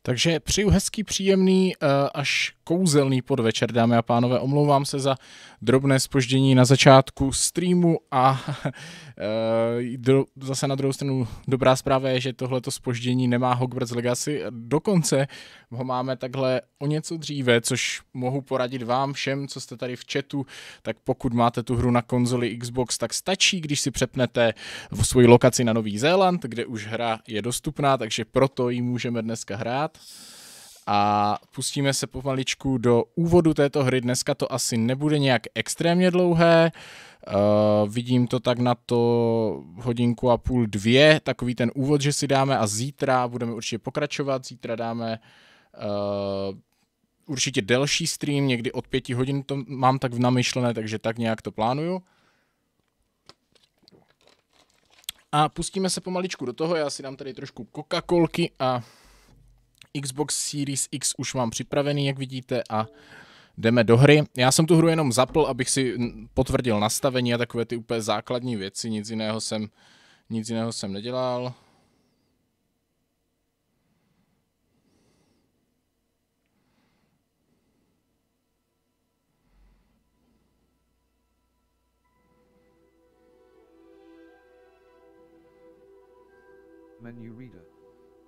Takže přeju hezký, příjemný, až kouzelný podvečer, dámy a pánové. Omlouvám se za drobné zpoždění na začátku streamu a zase na druhou stranu dobrá zpráva je, že tohleto zpoždění nemá Hogwarts Legacy. Dokonce ho máme takhle o něco dříve, což mohu poradit vám všem, co jste tady v chatu, tak pokud máte tu hru na konzoli Xbox, tak stačí, když si přepnete v svoji lokaci na Nový Zéland, kde už hra je dostupná, takže proto ji můžeme dneska hrát. A pustíme se pomaličku do úvodu této hry. Dneska to asi nebude nějak extrémně dlouhé. Vidím to tak na to 1,5 hodiny, 2, takový ten úvod, že si dáme a zítra budeme určitě pokračovat. Zítra dáme určitě delší stream, někdy od 5 hodin to mám tak namyšlené, takže tak nějak to plánuju. A pustíme se pomaličku do toho, já si dám tady trošku Coca-Colky a Xbox Series X už mám připravený, jak vidíte, a jdeme do hry. Já jsem tu hru jenom zapl, abych si potvrdil nastavení a takové ty úplně základní věci, nic jiného jsem nedělal.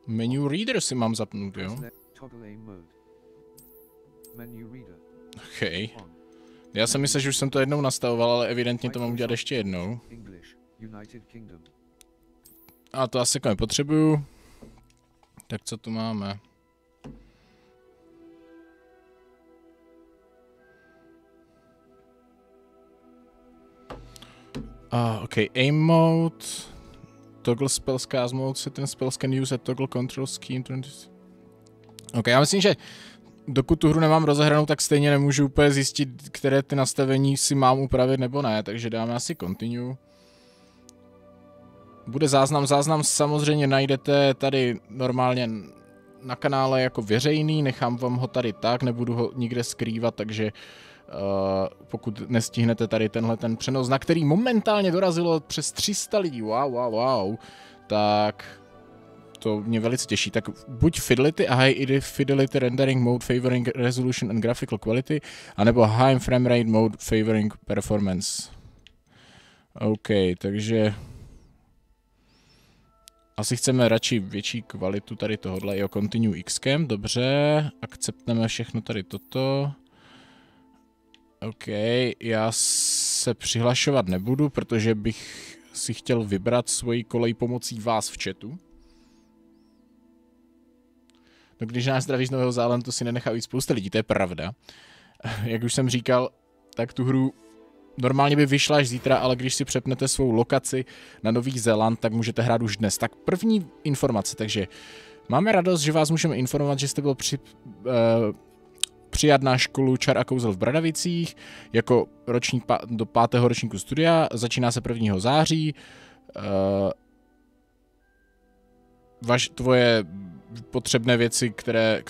Menu reader si mám zapnout, jo? OK. Já jsem myslel, že už jsem to jednou nastavoval, ale evidentně to mám udělat ještě jednou. A to asi jako nepotřebuju. Tak co tu máme? OK, aim mode. Toggle spells cast mode, certain spells can use a toggle control scheme. OK, já myslím, že dokud tu hru nemám rozehranou, tak stejně nemůžu úplně zjistit, které ty nastavení si mám upravit nebo ne, takže dáme asi continue. Bude záznam samozřejmě najdete tady normálně na kanále jako veřejný, nechám vám ho tady tak, nebudu ho nikde skrývat, takže pokud nestihnete tady tenhle ten přenos, na který momentálně dorazilo přes 300 lidí, wow, tak to mě velice těší. Tak buď Fidelity a High Fidelity Rendering Mode favoring Resolution and Graphical Quality, anebo High Frame Rate Mode favoring Performance. OK, takže asi chceme radši větší kvalitu tady tohodle. Jo, Continue Xcam, dobře, akceptujeme všechno tady toto. OK, já se přihlašovat nebudu, protože bych si chtěl vybrat svoji kolej pomocí vás v chatu. No, když nás zdraví z Nového Zélandu, si nenechá víc spousta lidí, to je pravda. Jak už jsem říkal, tak tu hru normálně by vyšla až zítra, ale když si přepnete svou lokaci na Nový Zéland, tak můžete hrát už dnes. Tak první informace, takže máme radost, že vás můžeme informovat, že jste byl přijat na školu čar a kouzel v Bradavicích jako ročník do 5. ročníku studia, začíná se 1. září. Tvoje potřebné věci, které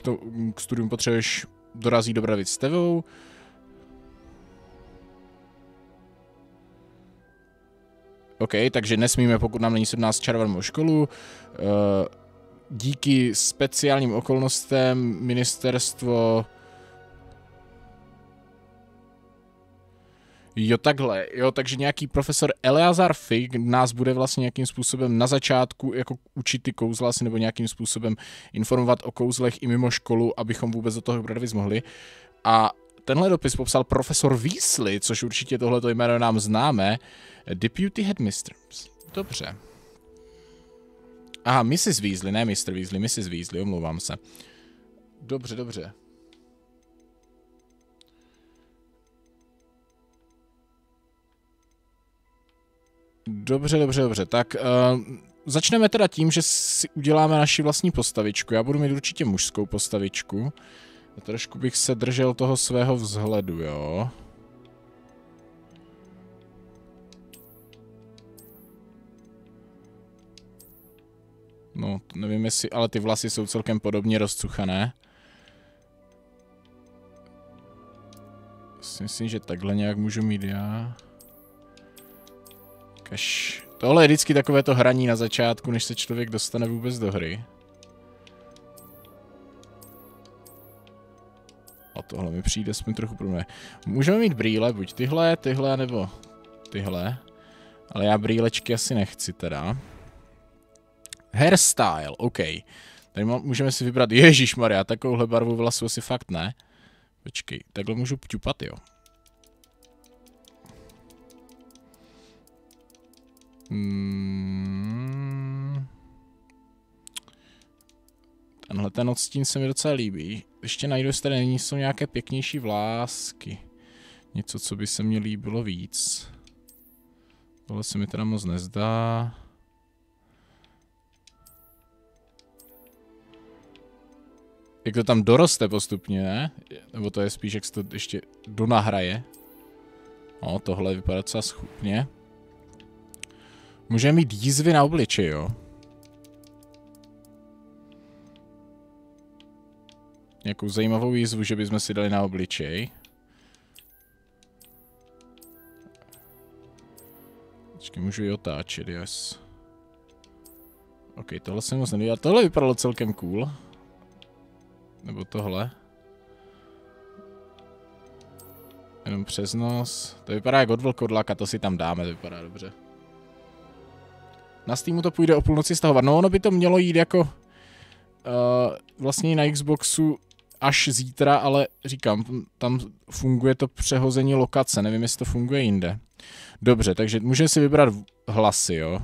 k studium potřebuješ, dorazí do Bradavic s tebou. OK, takže nesmíme, pokud nám není 17, čarovat mimo školu. Díky speciálním okolnostem ministerstvo... Jo, takhle. Jo, takže nějaký profesor Eleazar Fig nás bude vlastně nějakým způsobem na začátku jako učit ty kouzla asi, nebo nějakým způsobem informovat o kouzlech i mimo školu, abychom vůbec do toho Bradavic mohli. A tenhle dopis popsal profesor Weasley, což určitě tohleto jméno nám známe. Deputy Headmistress. Dobře. Aha, Mrs. Weasley, ne Mr. Weasley, Mrs. Weasley, omlouvám se. Dobře, dobře. Dobře. Tak začneme teda tím, že si uděláme naši vlastní postavičku. Já budu mít určitě mužskou postavičku. A trošku bych se držel toho svého vzhledu, jo. No, nevím jestli, ale ty vlasy jsou celkem podobně rozcuchané. Myslím, že takhle nějak můžu mít já. Tohle je vždycky takové to hraní na začátku, než se člověk dostane vůbec do hry. tohle mi přijde aspoň trochu problém. Můžeme mít brýle, buď tyhle, nebo tyhle. Ale já brýlečky asi nechci teda. Hairstyle, OK. Tady můžeme si vybrat, ježišmarja, takovouhle barvu vlasu asi fakt ne. Počkej, takhle můžu ťupat, jo. Tenhle ten odstín se mi docela líbí. Ještě najdu, jestli tady jsou nějaké pěknější vlásky. Něco, co by se mně líbilo víc. Tohle se mi teda moc nezdá. Jak to tam doroste postupně, ne? Nebo to je spíš, jak se to ještě donahraje. No, tohle vypadá docela schůdně. Můžeme mít jízvy na obličeji, jo? Nějakou zajímavou jízvu, že bychom si dali na obličej. Počkej, můžu ji otáčet, yes. OK, tohle jsem moc nevěděl. Tohle vypadalo celkem cool. Nebo tohle. Jenom přes nos. To vypadá jak od vlkodlaka, to si tam dáme, to vypadá dobře. Na Steamu to půjde o půlnoci stahovat. No ono by to mělo jít jako vlastně na Xboxu až zítra, ale říkám, tam funguje to přehození lokace, nevím, jestli to funguje jinde. Dobře, takže můžeme si vybrat hlasy, jo?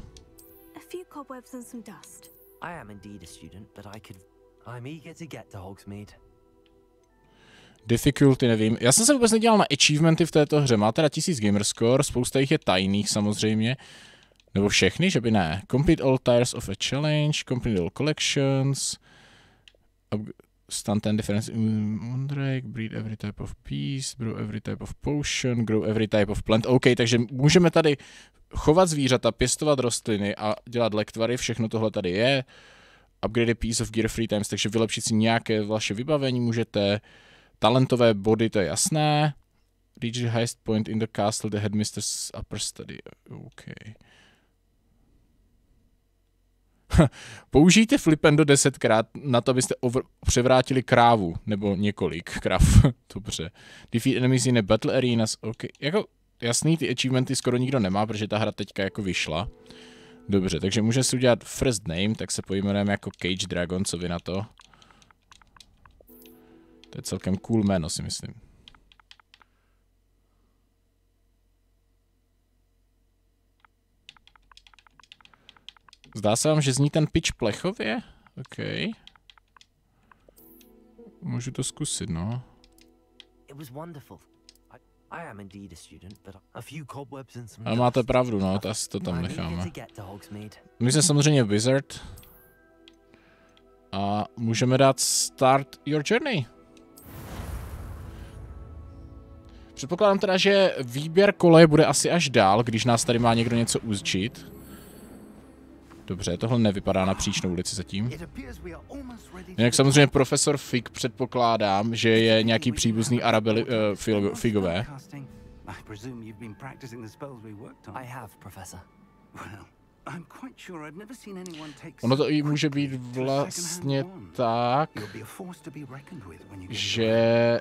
Difficulty nevím. Já jsem se vůbec nedělal na achievementy v této hře. Má teda 1000 gamerscore, spousta jich je tajných samozřejmě. Nebo všechny, že by ne. Complete all tires of a challenge, complete all collections, stunt and difference in Mondrake, breed every type of beast, brew every type of potion, grow every type of plant. OK, takže můžeme tady chovat zvířata, pěstovat rostliny a dělat lektvary, všechno tohle tady je. Upgrade a piece of gear free times, takže vylepšit si nějaké vaše vybavení můžete. Talentové body, to je jasné. Reach the highest point in the castle, the headmistress upper study. OK. Použijte flipendo 10krát na to, abyste převrátili krávu, nebo několik krav. Dobře. Defeat enemies in a battle arenas. OK. Jako jasný, ty achievementy skoro nikdo nemá, protože ta hra teďka jako vyšla. Dobře, takže můžeme si udělat first name, tak se pojmenujeme jako Cage Dragon, co vy na to? To je celkem cool jméno, si myslím. Zdá se vám, že zní ten pitch plechově? OK. Můžu to zkusit, no. Ale máte pravdu, no, to tam necháme. My jsme samozřejmě Wizard. A můžeme dát Start Your Journey. Předpokládám teda, že výběr koleje bude asi až dál, když nás tady má někdo něco učit. Dobře, tohle nevypadá na příčnou ulici zatím. Jinak samozřejmě profesor Fig předpokládám, že je nějaký příbuzný Arabely Figové. Ono to i může být vlastně tak, že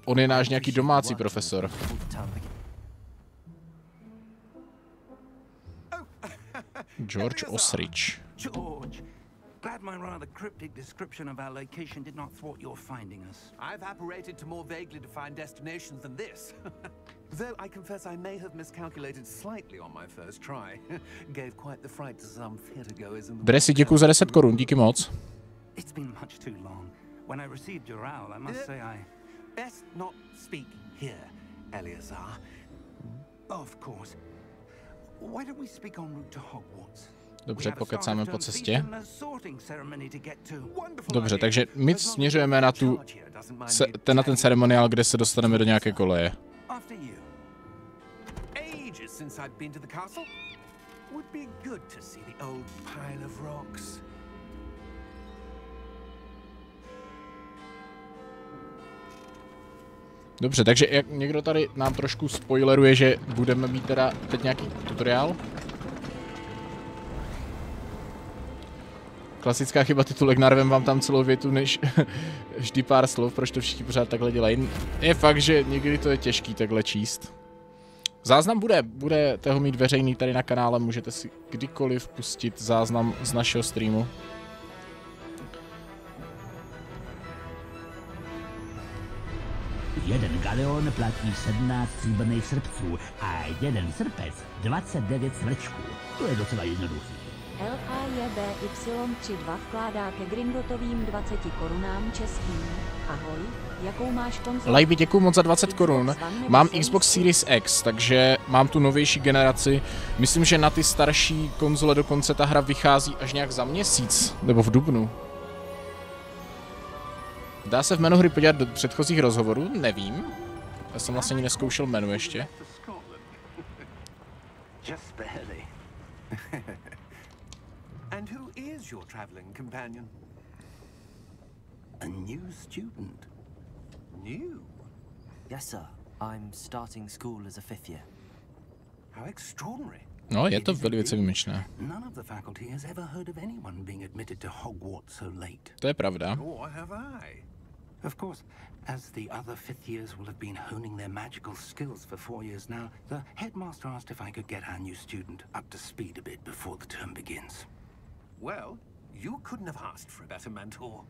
on je náš nějaký domácí profesor. George Osrich. George, glad my rather cryptic description of our location did not thwart your finding us. I've apparated to more vaguely defined destinations than this. Though I confess I may have miscalculated slightly on my first try. Gave quite the fright to some theatergoers in the Dressy, děkuji za 10 korun, díky moc. It's been much too long. When I received your owl, I must say I... Best not speak here, Eleazar. Of course. Why don't we speak en route to Hogwarts? Dobře, pokecáme po cestě. Dobře, takže my směřujeme na na ten ceremoniál, kde se dostaneme do nějaké koleje. Dobře, takže jak někdo tady nám trošku spoileruje, že budeme mít teda teď nějaký tutoriál. Klasická chyba titulek, narvem vám tam celou větu, než vždy pár slov, proč to všichni pořád takhle dělají. Je fakt, že někdy to je těžký takhle číst. Záznam budete ho mít veřejný tady na kanále, můžete si kdykoliv pustit záznam z našeho streamu. Jeden galeon platí 17 stříbrných srpců a jeden srpec 29 smrčků. To je docela jednoduchý. LAJBY32 vkládá ke Gringotovým 20 korunám českým. Ahoj, jakou máš konzoli? Lajby, děkuju moc za 20 korun. Mám Xbox Series X, takže mám tu novější generaci. Myslím, že na ty starší konzole dokonce ta hra vychází až nějak za měsíc, nebo v dubnu. Dá se v menu hry podívat do předchozích rozhovorů? Nevím. Já jsem vlastně ani neskoušel menu ještě. And who is your traveling companion? A new student. New? Yes, sir. I'm starting school as a 5th year. How extraordinary. No, je to velice výjimečné. None of the faculty has ever heard of anyone being admitted to Hogwarts so late. To je pravda. Or have I? Of course, as the other fifth years will have been honing their magical skills for 4 years now, the headmaster asked if I could get our new student up to speed a bit before the term begins. Well, you couldn't have asked for a better mentor.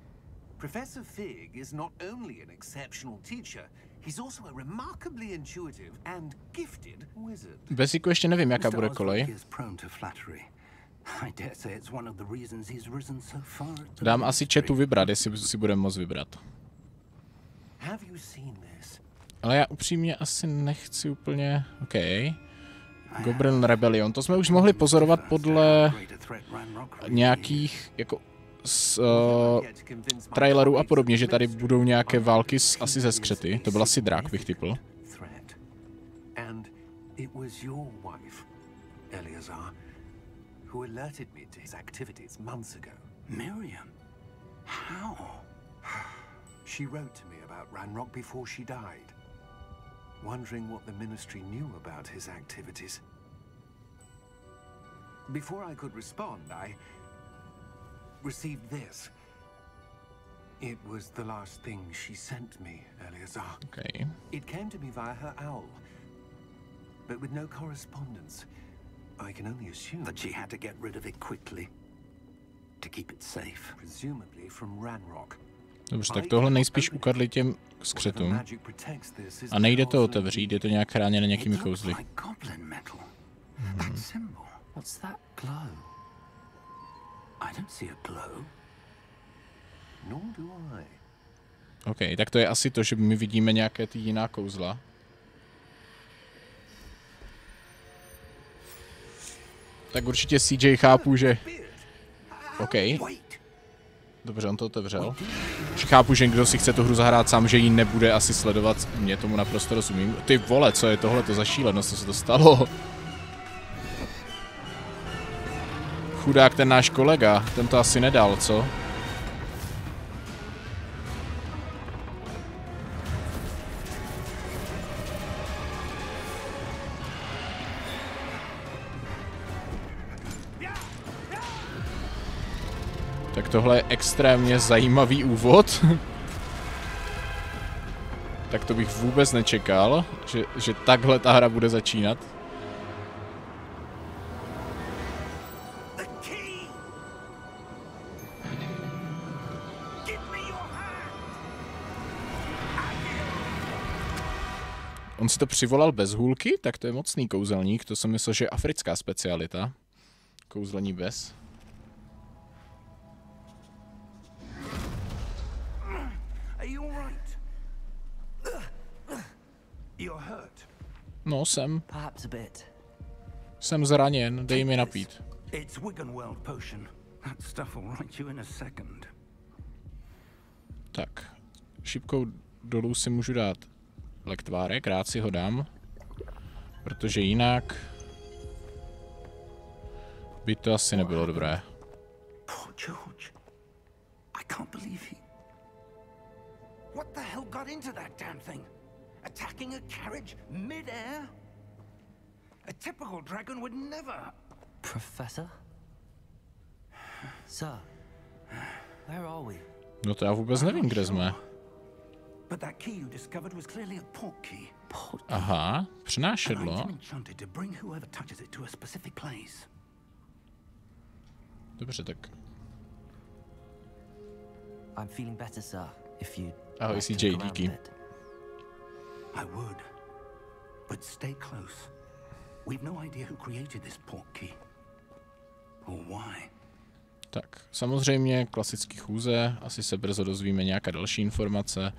Professor Fig is not only an exceptional teacher, he's also a remarkably intuitive and gifted wizard. Basiku ještě nevím, jaká bude kolej. Dám asi chatu vybrat, jestli si budeme moct vybrat. Ale já upřímně asi nechci úplně... OK. Goblin Rebellion. To jsme už mohli pozorovat podle nějakých jako trailerů a podobně, že tady budou nějaké války asi ze skřety. To byl asi drak, bych tipl. Miriam? How? She wrote to me about Ranrock before she died, wondering what the Ministry knew about his activities. Before I could respond, I received this. It was the last thing she sent me, Eleazar. Okay. It came to me via her owl, but with no correspondence. I can only assume that she had to get rid of it quickly to keep it safe. Presumably from Ranrock. Dobře, tak tohle nejspíš ukradli těm skřetům. A nejde to otevřít, je to nějak chráněné nějakými kouzly. OK, tak to je asi to, že my vidíme nějaké ty jiná kouzla. Tak určitě CJ chápu, že... OK. Dobře, on to otevřel. Chápu, že kdo si chce tu hru zahrát sám, že ji nebude asi sledovat. Mě tomu naprosto rozumím. Ty vole, co je tohle, to za šílenost, co se to stalo? Chudák ten náš kolega, ten to asi nedal, co? Tak tohle je extrémně zajímavý úvod. Tak to bych vůbec nečekal, že takhle ta hra bude začínat. On si to přivolal bez hůlky, tak to je mocný kouzelník, to jsem myslel, že je africká specialita. Kouzlení bez. No, jsem. Jsem zraněn, dej mi napít. Tak, šipkou dolů si můžu dát lektvárek, rád si ho dám, protože jinak by to asi nebylo dobré. Attacking a carriage mid-air? A typical dragon would never. Professor? Sir, Where are we? No to já vůbec nevím, kde jsme. But that key you discovered was clearly a port key. Aha, An přenášedlo. item enchanted to bring whoever touches it to a specific place. Dobře, tak. I'm feeling better, sir. If you Ahoj, like to CJ, look around díky. a bit. I would. But stay close. We've no idea who created this port key. Or why. Tak, samozřejmě klasický chůze, asi se brzo dozvíme nějaké další informace.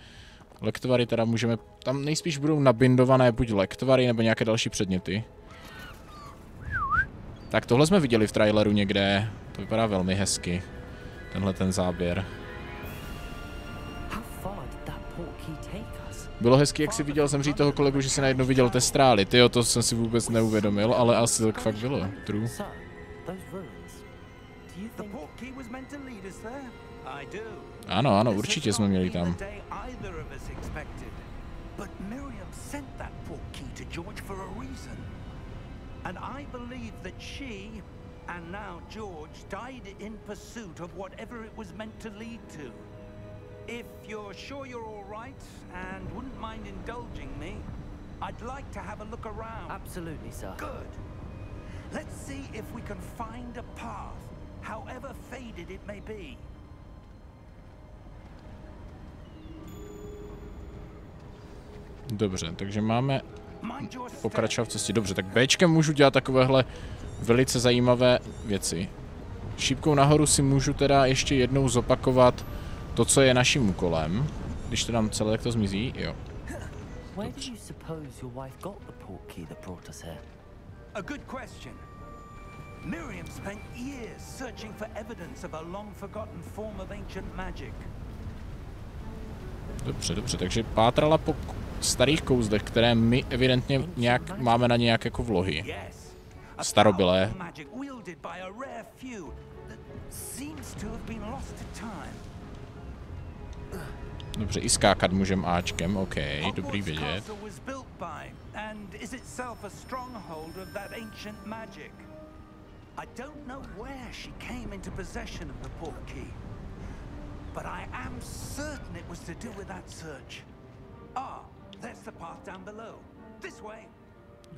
Lektvary teda můžeme, tam nejspíš budou nabindované buď lektvary nebo nějaké další předměty. Tak tohle jsme viděli v traileru někde, to vypadá velmi hezky, tenhle ten záběr. How far did that port key take us? Bylo hezky, jak si viděl zemřít toho kolegu, že si najednou viděl té strály. Tyjo, to jsem si vůbec neuvědomil, ale asi tak fakt bylo. True. Sir, those ruins. Do you The think port key was meant to lead us there? I do. Ano, ano, This určitě has jsme not měli been tam. the day either of us expected. But Miriam sent that port key to George for a reason. And I believe that she, and now George, died in pursuit of whatever it was meant to lead to. If you're sure you're all right and wouldn't mind indulging me, I'd like to have a look around. Absolutely, sir. Good. Let's see if we can find a path, however faded it may be. Dobře, takže máme Mind your step. pokračovat v cestě. Dobře, tak Bčkem můžu dělat takovéhle velice zajímavé věci. Šípkou nahoru si můžu teda ještě jednou zopakovat to, co je naším úkolem. Když to dám celé, tak to zmizí, jo. Where do you suppose your wife got the port key that brought us here? A good question. Miriam spent years searching for evidence of a long-forgotten form of ancient magic. Dobře, dobře, takže pátrala po starých kouzlech, které my evidentně nějak máme na ně nějak jako vlohy. Yes. A Starobylé. powerful magic wielded by a rare few that seems to have been lost to time. Dobře, i skákat můžem Ačkem, OK, dobrý Hogwarts vědět. Castle was built by and is itself a stronghold of that ancient magic. I don't know where she came into possession of the port key, but I am certain it was to do with that search. Ah, there's the path down below. This way.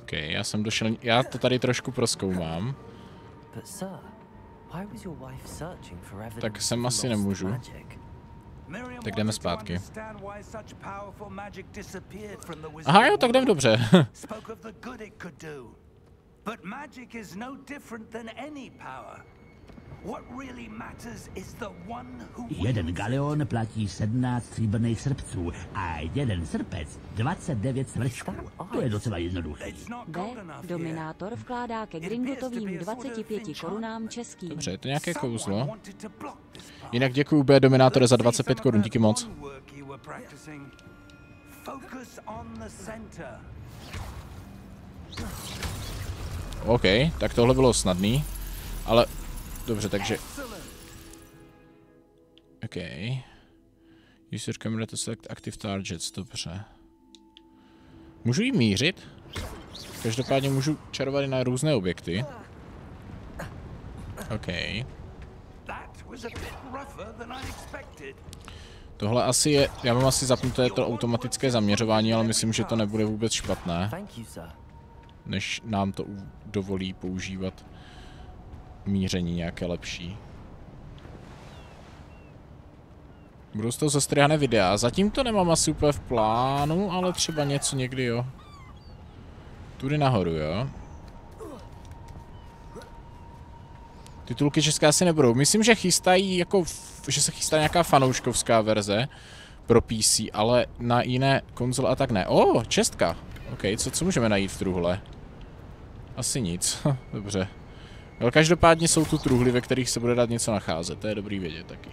OK, já jsem došel, já to tady trošku prozkoumám. But sir, why was your wife searching for evidence Tak sem of asi lost nemůžu. magic? Miriam Tak jdeme wanted to zpátky. understand why such powerful magic disappeared from the wizarding Aha, jo, tak jdem world. dobře. Spoke of the good it could do. But magic is no different than any power. What really matters is the one who Jeden wields it. galeon platí 17 stříbrných srpců a jeden srpec 29 svrčků. To je docela jednoduché. It's not D. gold enough Dominátor vkládá ke Gringotovým 25 korunám českým. Dobře, je to nějaké yet. Someone kouzlo. wanted to block this path. Jinak děkuju B Dominátore za Let's see 25 some korun, of díky that moc. one work you were practicing. Focus on the center. OK, tak tohle bylo snadný, ale dobře, takže Excellent. OK. Use your camera to select active targets, dobře. Můžu jí mířit? Každopádně můžu čarovat i na různé objekty. OK. That was a bit rougher than I expected. Tohle asi je, já mám asi zapnuté to automatické zaměřování, ale myslím, že to nebude vůbec špatné, Thank you, sir. než nám to dovolí používat míření nějaké lepší. Budou z toho zastříhané videa. Zatím to nemám asi úplně v plánu, ale třeba něco někdy, jo. Tudy nahoru, jo. Titulky české asi nebudou. Myslím, že chystají jako, že se chystá nějaká fanouškovská verze pro PC, ale na jiné konzole a tak ne. Čestka. OK, co můžeme najít v truhle? Asi nic. Dobře. Ale každopádně jsou tu truhly, ve kterých se bude dát něco nacházet. To je dobrý vědět taky.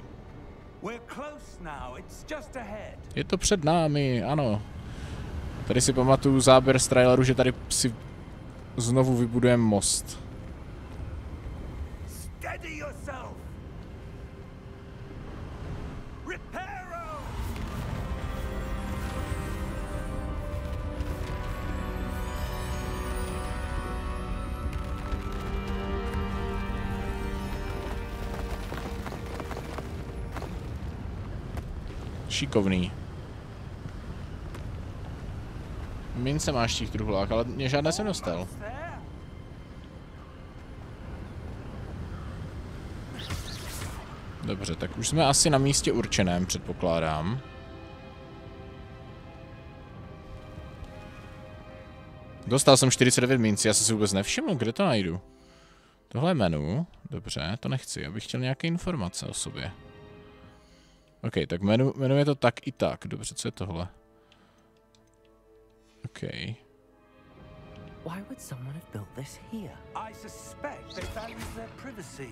We're close now. It's just ahead. Je to před námi, ano. Tady si pamatuju záběr z traileru, že tady si znovu vybudujeme most. Steady yourself. Reparo. Šikovný. Mince máš v těch truhlách, ale mě žádné jsem dostal. Dobře, tak už jsme asi na místě určeném, předpokládám. Dostal jsem 49 mincí, já jsem si vůbec nevšiml, kde to najdu. Tohle je menu, dobře, to nechci, abych chtěl nějaké informace o sobě. OK, tak menu je to tak i tak, dobře, co je tohle? OK. Why would someone have built this here? I suspect they value their privacy.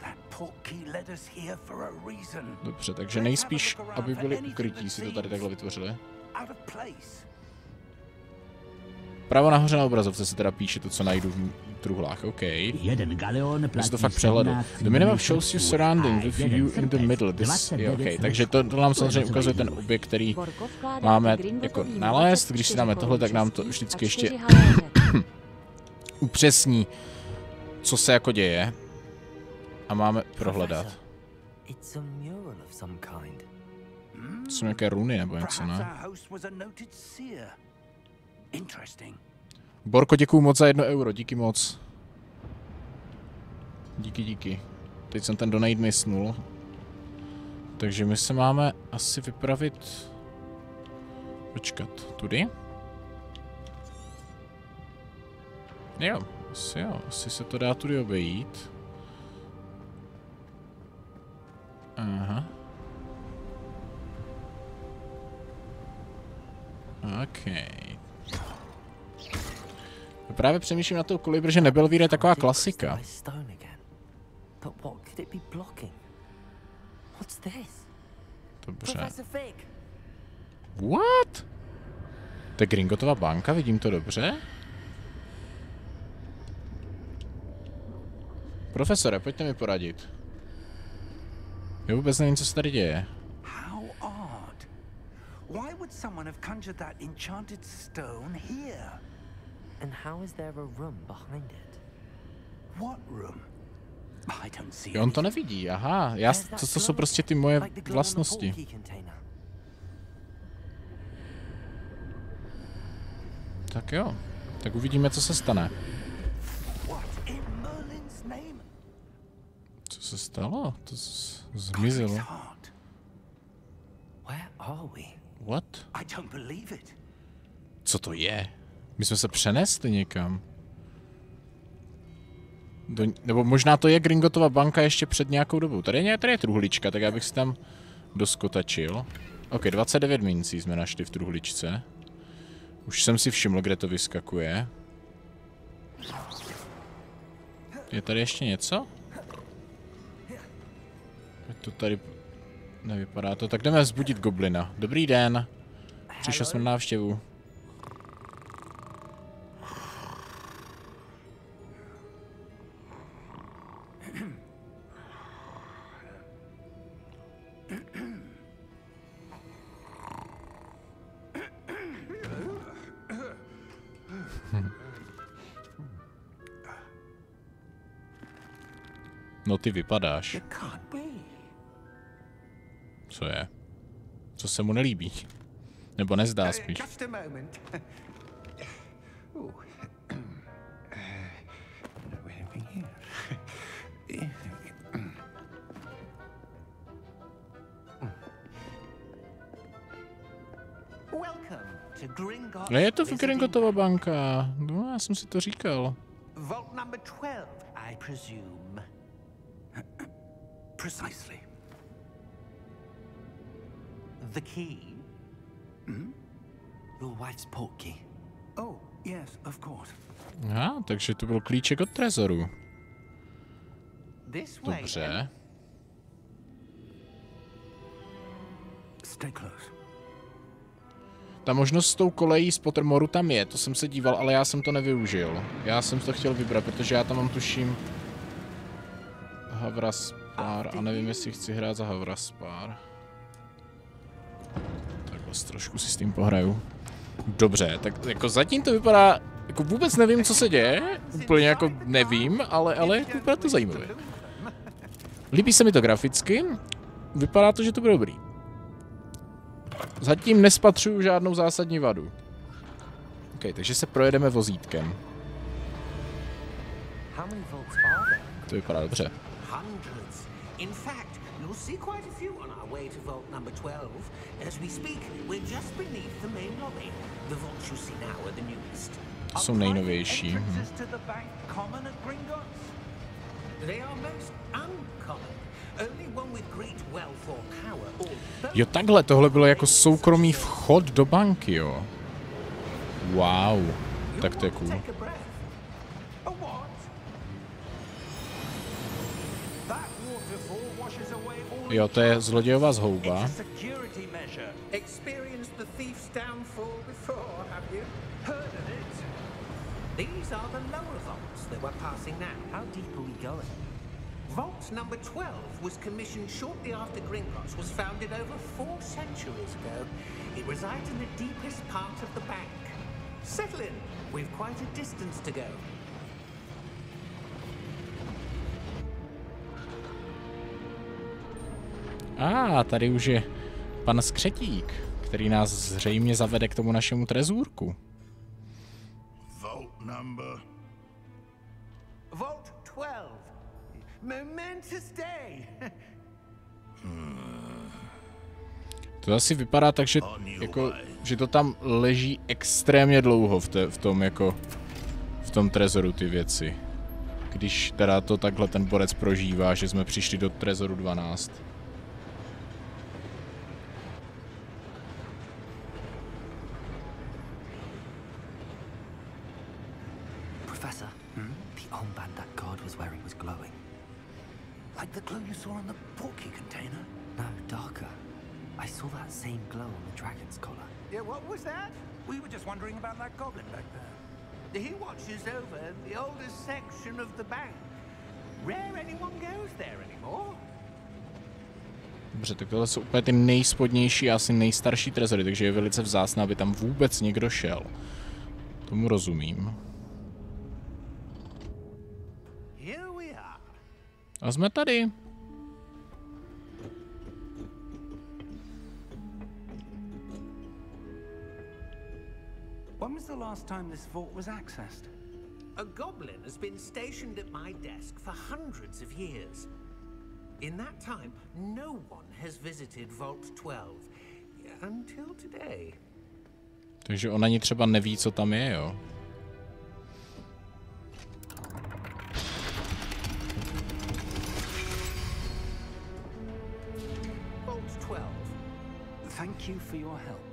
That portkey led us here for a reason. Dobře, takže nejspíš, aby byli ukrytí, si to tady takhle vytvořili. Out of place. Pravo nahoře na obrazovce se teda píše to, co najdu v truhlách, OK. Jeden galeon Já to fakt přehledu. The minimap shows you surrounding with you in the middle. This je OK. Takže to nám samozřejmě ukazuje ten objekt, který máme jako nalézt. Když si dáme tohle, tak nám to vždycky ještě upřesní, co se jako děje. A máme prohledat. It's a mural of some kind. Jsou nějaké runy nebo něco, ne? Borko, děkuju moc za 1 euro, díky moc. Díky. Teď jsem ten donate misnul. Takže my se máme asi vypravit... Počkat, tudy? Jo, asi se to dá tudy obejít. Aha. OK. Právě přemýšlím na to kolibr, že Nebelvír je taková klasika. Dobře. What? To je Gringotova banka, vidím to dobře? Profesore, pojďte mi poradit. Já vůbec nevím, co se tady děje. How odd. Why would someone have conjured that enchanted stone here? And how is there a room behind it? What room? I don't see. On to nevidí, aha. To jsou prostě ty moje vlastnosti. Tak jo. Tak uvidíme, co se stane. Co se stalo? To zmizelo. What? Co to je? My jsme se přenesli někam. Nebo možná to je Gringotova banka ještě před nějakou dobou. Tady je truhlička, tak já bych si tam doskotačil. OK, 29 mincí jsme našli v truhličce. Už jsem si všiml, kde to vyskakuje. Je tady ještě něco? To tady nevypadá to. Tak jdeme vzbudit goblina. Dobrý den. Přišel jsem na návštěvu. No ty vypadáš. Co je? Co se mu nelíbí? Nebo nezdá spíš? Je to Gringotova banka. No, já jsem si to říkal. Vault number 12, I presume. Precisely. The key? Your wife's portkey. Oh, yes, of course. Aha, takže to byl klíček od trezoru. Dobře. Stay close. Ta možnost s tou kolejí z Pottermoru tam je, to jsem se díval, ale já jsem to nevyužil. Já jsem to chtěl vybrat, protože já tam mám tuším Havraspár a nevím, jestli chci hrát za Havraspár. Takhle trošku si s tím pohraju. Dobře, tak jako zatím to vypadá, jako vůbec nevím, co se děje, úplně jako nevím, ale vypadá to zajímavě. Líbí se mi to graficky, vypadá to, že to bude dobrý. zatím nespatřuju žádnou zásadní vadu. OK, takže se projedeme vozítkem. How many vaults are there? To vypadá dobře. Hundreds. In fact, you'll see quite a few on our way to vault number 12. As we speak, we're just beneath the main lobby. The vaults you see now are the newest. To jsou nejnovější. Entrances to the bank common at Gringotts? They are most uncommon. Only one with great wealth or power or both. Jo, takhle, tohle bylo jako soukromý vchod do banky, jo. Wow, tak to je cool. Take a breath. A what? That waterfall washes away all Jo, to je zlodějova zhouba. It's a security measure. Experienced the thief's downfall before, have you? Heard of it? These are the lower vaults that we're passing now. How deep are we going? Vault number 12 was commissioned shortly after Gringotts was founded over 4 centuries ago. It resides in the deepest part of the bank. Settle in. We've quite a distance to go. Tady už je pan Skřetík, který nás zřejmě zavede k tomu našemu trezůrku. Vault number. Vault 12. Momentous day. To asi vypadá tak, že, jako, že to tam leží extrémně dlouho v tom trezoru ty věci. Když teda to takhle ten borec prožívá, že jsme přišli do trezoru 12. Professor, the armband that guard was wearing was glowing. Like the glow you saw on the porky container? No, darker. I saw that same glow on the dragon's collar. Yeah, what was that? We were just wondering about that goblin back there. He watches over the oldest section of the bank. Rare anyone goes there anymore. Dobře, tak tohle jsou úplně ty nejspodnější a asi nejstarší trezory, takže je velice vzácné, aby tam vůbec někdo šel. Tomu rozumím. Here we are. A jsme tady. When was the last time this vault was accessed? A goblin has been stationed at my desk for hundreds of years. In that time, no one has visited Vault 12 until today. Takže on ani třeba neví, co tam je, jo? Vault 12. Thank you for your help.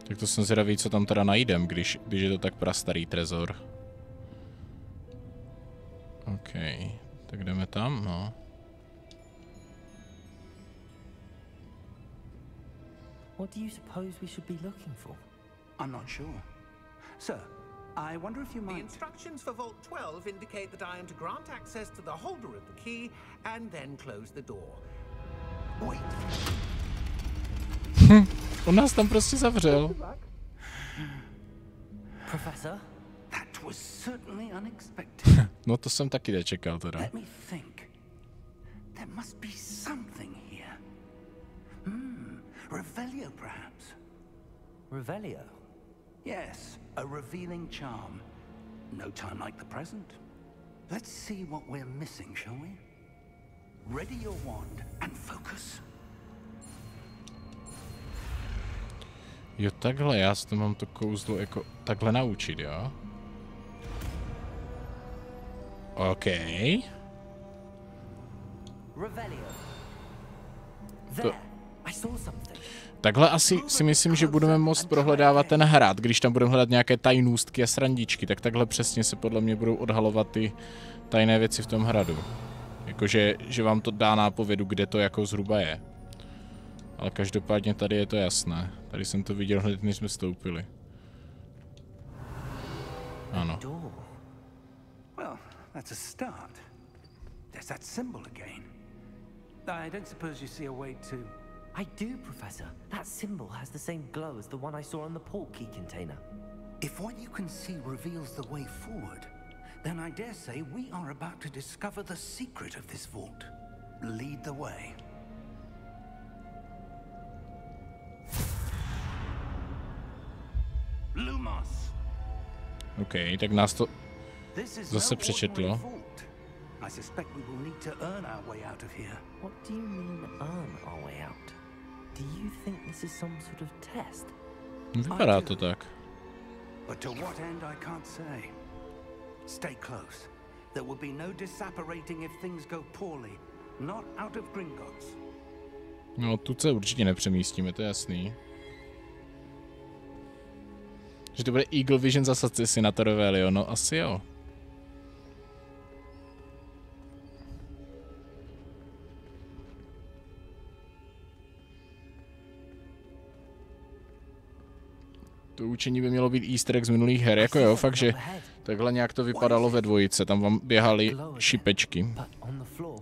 Tak to jsem zvědavý, co tam teda najdem, když je to tak prastarý trezor. OK, tak jdeme tam, no. What do you suppose we should be looking for? I'm not sure. Sir, I wonder if you The might... instructions for Vault 12 indicate that I am to grant access to the holder of the key and then close the door. Wait. On nás tam prostě zavřel. Professor? That was certainly unexpected. No to jsem taky nečekal teda. Let me think. There must be something here. Revelio, perhaps? Revelio? Yes, a revealing charm. No time like the present. Let's see what we're missing, shall we? Ready your wand and focus. Jo, takhle, já si to mám to kouzlo jako takhle naučit, jo? OK. Revelio. There. I saw something. Takhle asi si myslím, že budeme moct prohledávat ten hrad, když tam budeme hledat nějaké tajnůstky a srandičky, tak takhle přesně se podle mě budou odhalovat ty tajné věci v tom hradu. Jakože, že vám to dá nápovědu, kde to jako zhruba je. Ale každopádně tady je to jasné. Tady jsem to viděl hned, než jsme vstoupili. Ano. Well, that's a start. There's that symbol again. I don't suppose you see a way to... I do, Professor. That symbol has the same glow as the one I saw on the portkey container. If what you can see reveals the way forward, then I dare say we are about to discover the secret of this vault. Lead the way. Lumos. OK, tak nás to This is zase no přečetlo. ordinary vault. I suspect we will need to earn our way out of here. What do you mean earn our way out? Do you think this is some sort of test? Vypadá to tak. But to what end I can't say. Stay close. There will be no disapparating if things go poorly. Not out of Gringotts. No, tu se určitě nepřemístíme, to je jasný. Že to bude Eagle Vision zase si na to Revelio, no asi jo. To učení by mělo být easter egg z minulých her, jako jo, fakt, že takhle nějak to vypadalo ve dvojice, tam vám běhaly šipečky. But on the floor.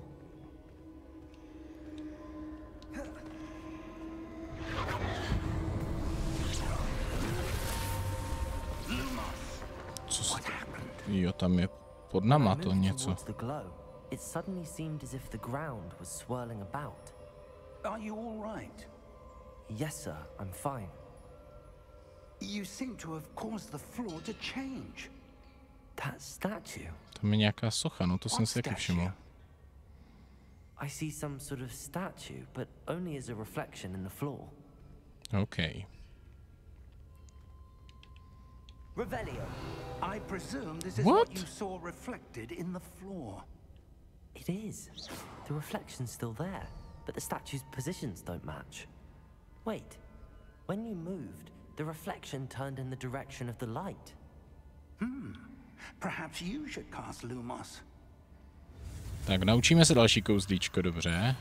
Co se... Jo, tam je pod nama to něco. Towards the glow, it suddenly seemed as if the ground was swirling about. Are you all right? Yes, sir, I'm fine. You seem to have caused the floor to change. That statue. Tam je nějaká socha, no to jsem si taky všiml. I see some sort of statue, but only as a reflection in the floor. OK. Revelio. I presume this is What? what you saw reflected in the floor. It is. The reflection's still there, but the statue's positions don't match. Wait. When you moved, the reflection turned in the direction of the light. Perhaps you should cast Lumos. Tak, naučíme se další kouzlíčko, dobře.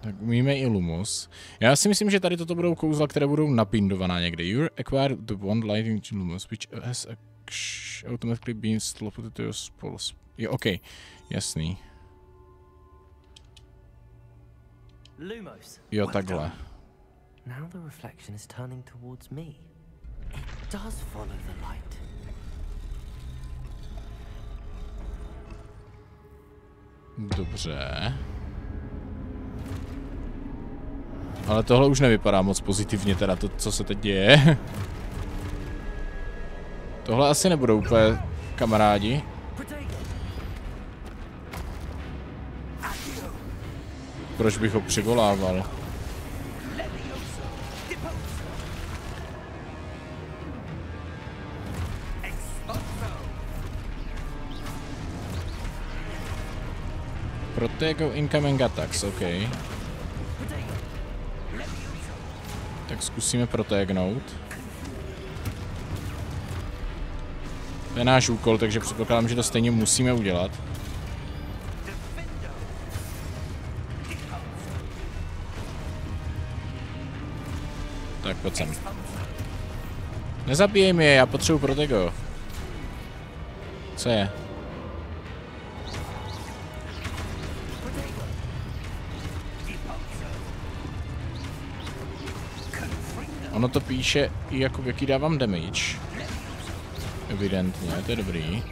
Tak umíme i Lumos. Já si myslím, že tady toto budou kouzla, které budou napindovaná někde. You acquire the one lighting Lumos, which has automatically been slotted to your spells. Jo, OK, jasný. Lumos. Jo, takhle. Now the reflection is turning towards me. It does follow the light. Dobře. Ale tohle už nevypadá moc pozitivně, teda to, co se teď děje. Tohle asi nebudou úplně kamarádi. Proč bych ho přivolával? Protego incoming attacks, OK. Tak zkusíme protegnout. To je náš úkol, takže předpokládám, že to stejně musíme udělat. Tak pojď sem. Nezabíjej mě, já potřebuji protego. Co je? Ono to píše i jako jaký dávám damage. Evidentně, to je dobrý.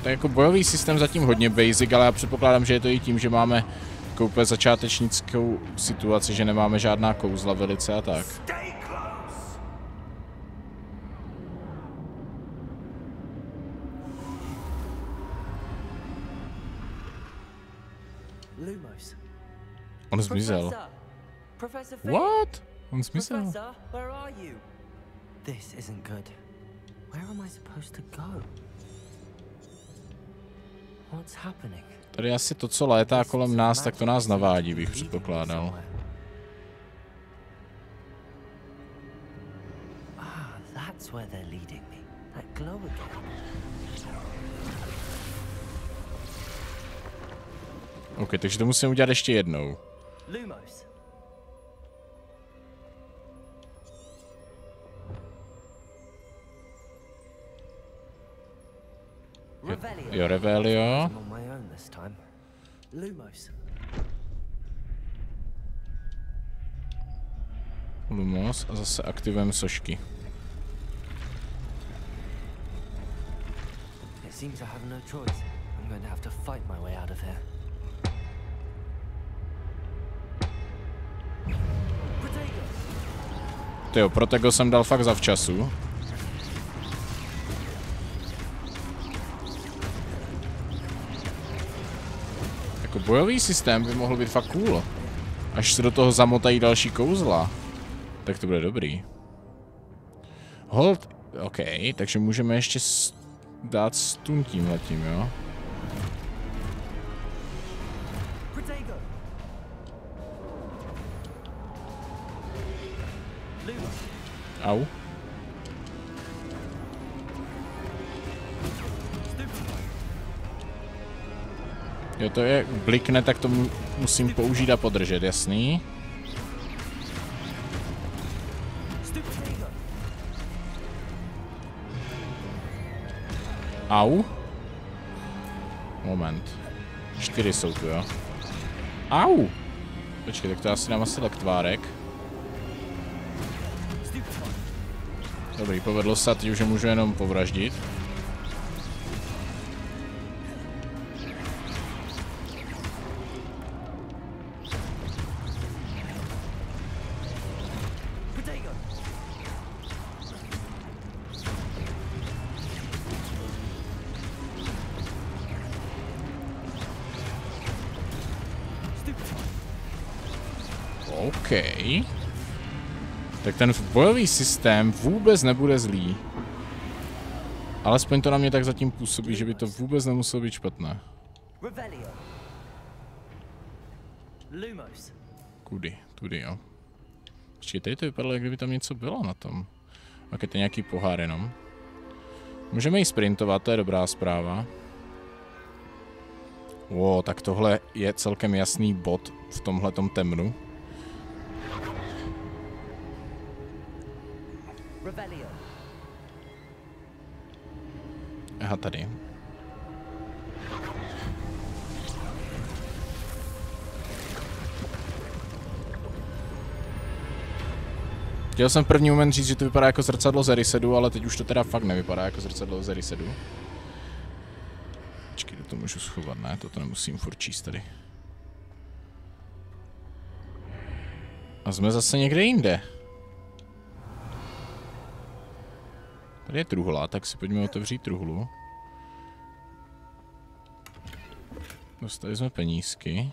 To je jako bojový systém zatím hodně basic, ale já předpokládám, že je to i tím, že máme úplně začátečnickou situaci, že nemáme žádná kouzla velice a tak. Lumos. On zmizel. Professor Fig. What? On zmizel. Professor, where are you? This isn't good. Where am I supposed to go? What's happening? Tady asi to, co létá kolem nás, tak to nás navádí, bych předpokládal. Ah, that's where they're leading me. That glow again. OK, takže to musím udělat ještě jednou. Lumos. Jo, Revelio. I'm on my own this time. Lumos. Lumos a zase aktivujeme sošky. It seems I have no choice. I'm going to have to fight my way out of here. Tyjo, pro tego jsem dal fakt zavčasu. Jako bojový systém by mohl být fakt cool. Až se do toho zamotají další kouzla, tak to bude dobrý. Hold, OK, takže můžeme ještě dát stun tímhletím, jo? Au. Jo, to je, blikne, tak to musím použít a podržet, jasný. Au. Moment. 4 jsou tu, jo. Au. Počkej, tak to asi dám asi lektvárek. Dobrý, povedlo se, teď už je můžu jenom povraždit. OK. Tak ten bojový systém vůbec nebude zlý. Alespoň to na mě tak zatím působí, že by to vůbec nemuselo být špatné. Kudy, tudy, jo. Počkej, tady to vypadalo, jak kdyby tam něco bylo na tom. Ok, to je nějaký pohár jenom. Můžeme jí sprintovat, to je dobrá zpráva. Wow, tak tohle je celkem jasný bod v tomhletom temnu. Aha, tady. Chtěl jsem v první moment říct, že to vypadá jako zrcadlo z Erisedu, ale teď už to teda fakt nevypadá jako zrcadlo z Erisedu. Počkej, to můžu schovat, ne? Toto nemusím furt číst tady. A jsme zase někde jinde. Tady je truhla, tak si pojďme otevřít truhlu. Dostali jsme penízky.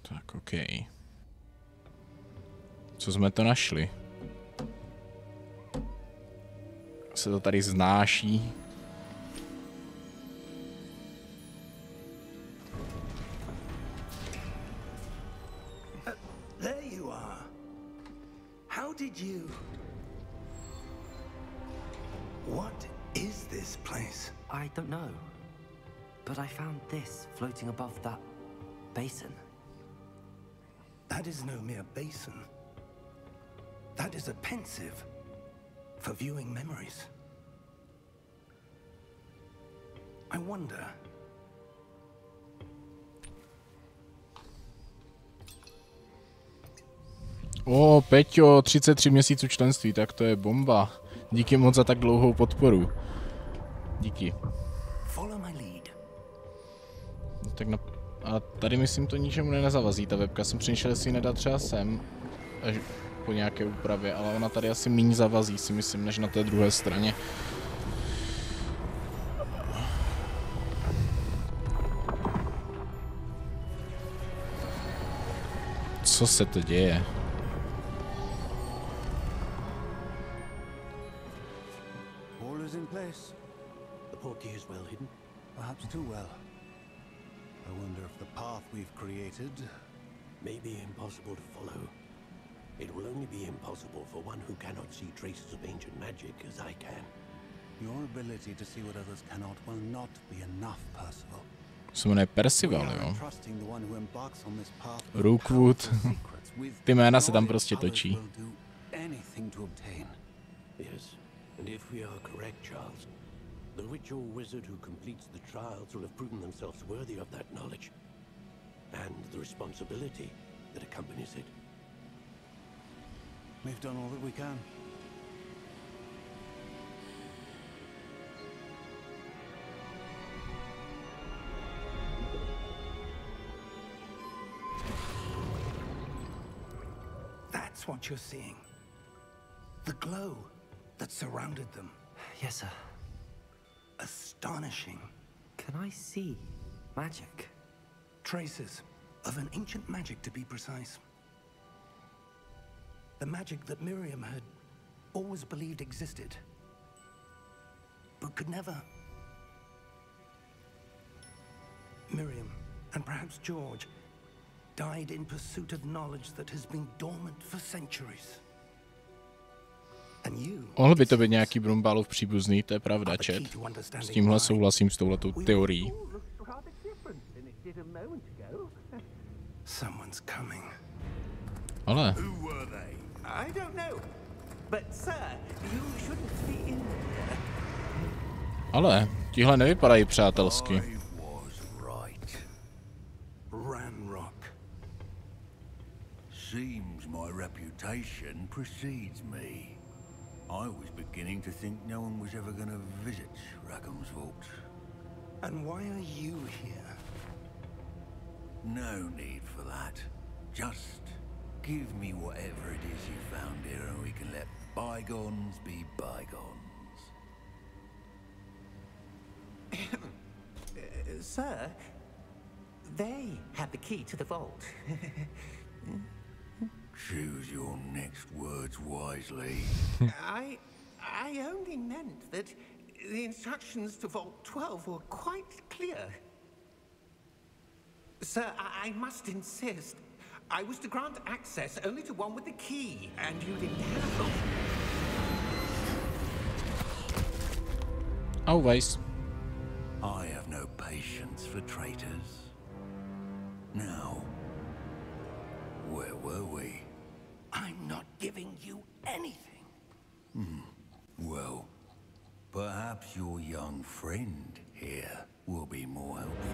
Tak, OK. Co jsme to našli? Se to tady znáší. There you are. How did you... What is this place? I don't know. But I found this floating above that basin. That is no mere basin. That is a pensive for viewing memories. I wonder... O, Peťo, 33 měsíců členství, tak to je bomba. Díky moc za tak dlouhou podporu. Díky. Follow my lead. No, tak a tady myslím to ničemu nezavazí, ta webka. Jsem přemýšlel, jestli ji nedá třeba sem, až po nějaké úpravě, ale ona tady asi méně zavazí, si myslím, než na té druhé straně. Co se to děje? All is in place. The portkey is well hidden. Perhaps too well. I wonder if the path we've created may be impossible to follow. It will only be impossible for one who cannot see traces of ancient magic as I can. Your ability to see what others cannot will not be enough, Percival. Se jmenuje Percival, jo. Rookwood. Ty jména se tam prostě točí. Yes, and if we are correct, Charles, the ritual wizard who completes the trials will have proven themselves worthy of that knowledge and the responsibility that accompanies it. We've done all that we can. That's what you're seeing. The glow that surrounded them. Yes, sir. Astonishing. Can I see magic? Traces of an ancient magic, to be precise. The magic that Miriam had always believed existed, but could never. Miriam, and perhaps George, died in pursuit of knowledge that has been dormant for centuries. And you, Mohl by to být nějaký Brumbálův příbuzný, to je pravda, chat. S tímhle souhlasím, s touhletou teorií. Someone's coming. Ale... Who were they? I don't know. But sir, you shouldn't be in there. Ale, tihle nevypadají přátelsky. I was right. Ranrock. Seems my reputation precedes me. I was beginning to think no one was ever going to visit Rackham's vault. And why are you here? No need for that. Just give me whatever it is you found here and we can let bygones be bygones. Sir, they had the key to the vault. Choose your next words wisely. I only meant that the instructions to Vault 12 were quite clear. Sir, I must insist. I was to grant access only to one with the key, and you didn't have. Always. I have no patience for traitors. Now, where were we? I'm not giving you anything. Well, perhaps your young friend here will be more helpful.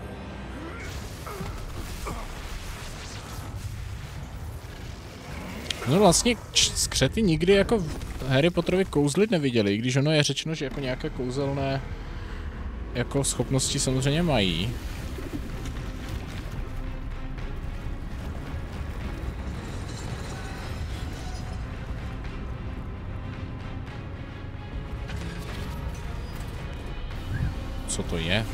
No vlastně skřety nikdy jako v Harry Potterovi kouzlit neviděli, když ono je řečeno, že jako nějaké kouzelné jako schopnosti samozřejmě mají. Co to je?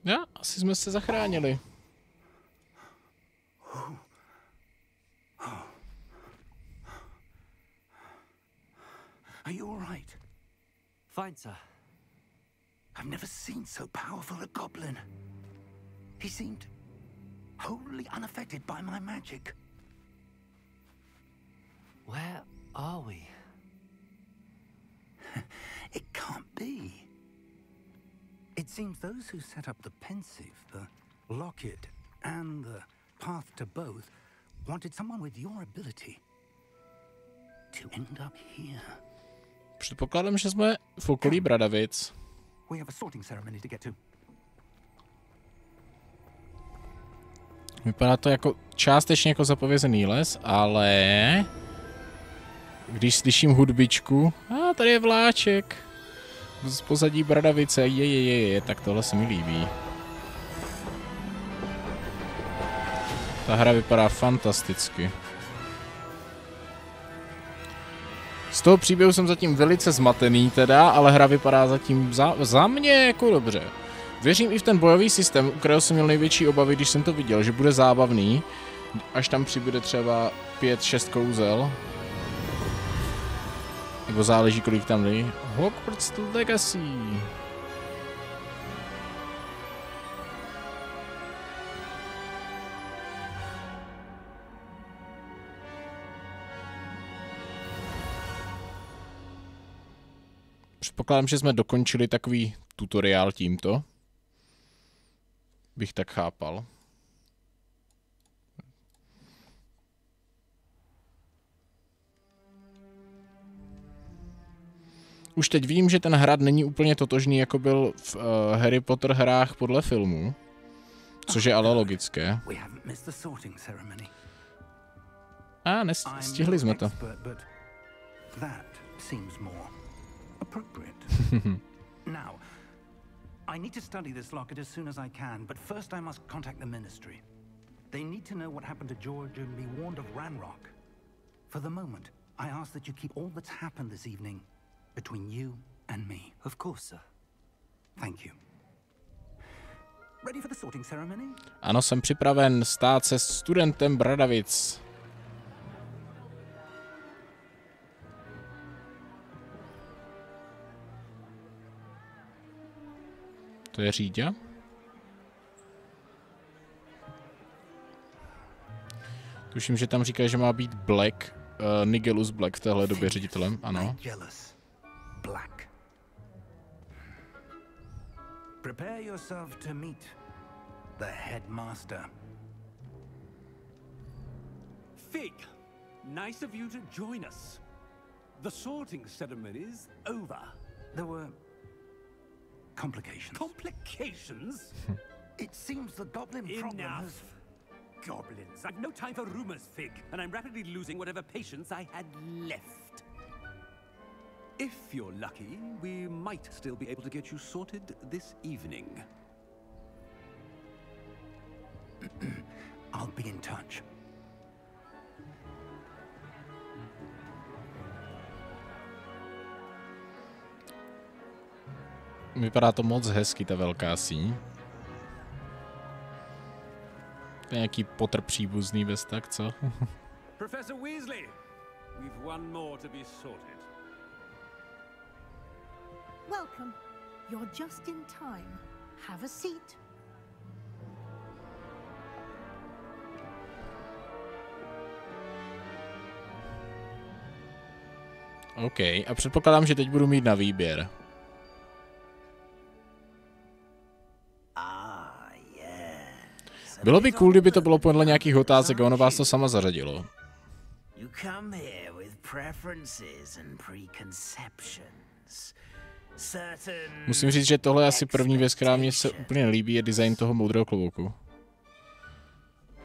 Ja, asi jsme se zachránili. Are you all right? Fine, sir. I've never seen so powerful a goblin. He seemed wholly unaffected by my magic. Where are we? It can't be. It seems those who set up the Pensieve, the Locket, and the Path to Both wanted someone with your ability to end up here. Předpokládám, že jsme v okolí Bradavic. We have a sorting ceremony to get to. Vypadá to jako částečně jako zapovězený les, ale když slyším hudbičku, tady je vláček z pozadí Bradavice, je, tak tohle se mi líbí. Ta hra vypadá fantasticky. Z toho příběhu jsem zatím velice zmatený teda, ale hra vypadá zatím za mě jako dobře. Věřím i v ten bojový systém, u kterého jsem měl největší obavy, když jsem to viděl, že bude zábavný, až tam přibude třeba 5-6 kouzel. Nebo záleží, kolik tam jde. Hogwarts Legacy. Předpokládám, že jsme dokončili takový tutoriál tímto. Bych tak chápal. Už teď vím, že ten hrad není úplně totožný, jako byl v Harry Potter hrách podle filmu. Což je ale logické. A nestihli jsme to. Now, I need to study this locket as soon as I can, but first I must contact the Ministry. They need to know what happened to George and be warned of Ranrock. For the moment, I ask that you keep all that's happened this evening between you and me. Of course, sir. Thank you. Ready for the sorting ceremony? Ano, jsem připraven stát se studentem Bradavic. To je Říďa. Tuším, že tam říká, že má být Black, Nigellus Black v téhle době ředitelem, ano. Black. Prepare yourself to meet the headmaster. Fig, nice of you to join us. The sorting ceremony's over. There were complications. Complications? It seems the goblin problem has... Goblins. I've no time for rumors, Fig, and I'm rapidly losing whatever patience I had left. If you're lucky, we might still be able to get you sorted this evening. I'll be in touch. Vypadá to moc hezky, ta velká síň. To je nějaký Potter příbuzný bez tak, co? Professor Weasley, we've one more to be sorted. Welcome. You're just in time. Have a seat. OK, a předpokládám, že teď budu mít na výběr. Bylo by cool, kdyby to bylo podle nějakých otázek a ono vás to sama zařadilo. Musím říct, že tohle je asi první věc, která mě se úplně líbí, je design toho moudrého klobouku.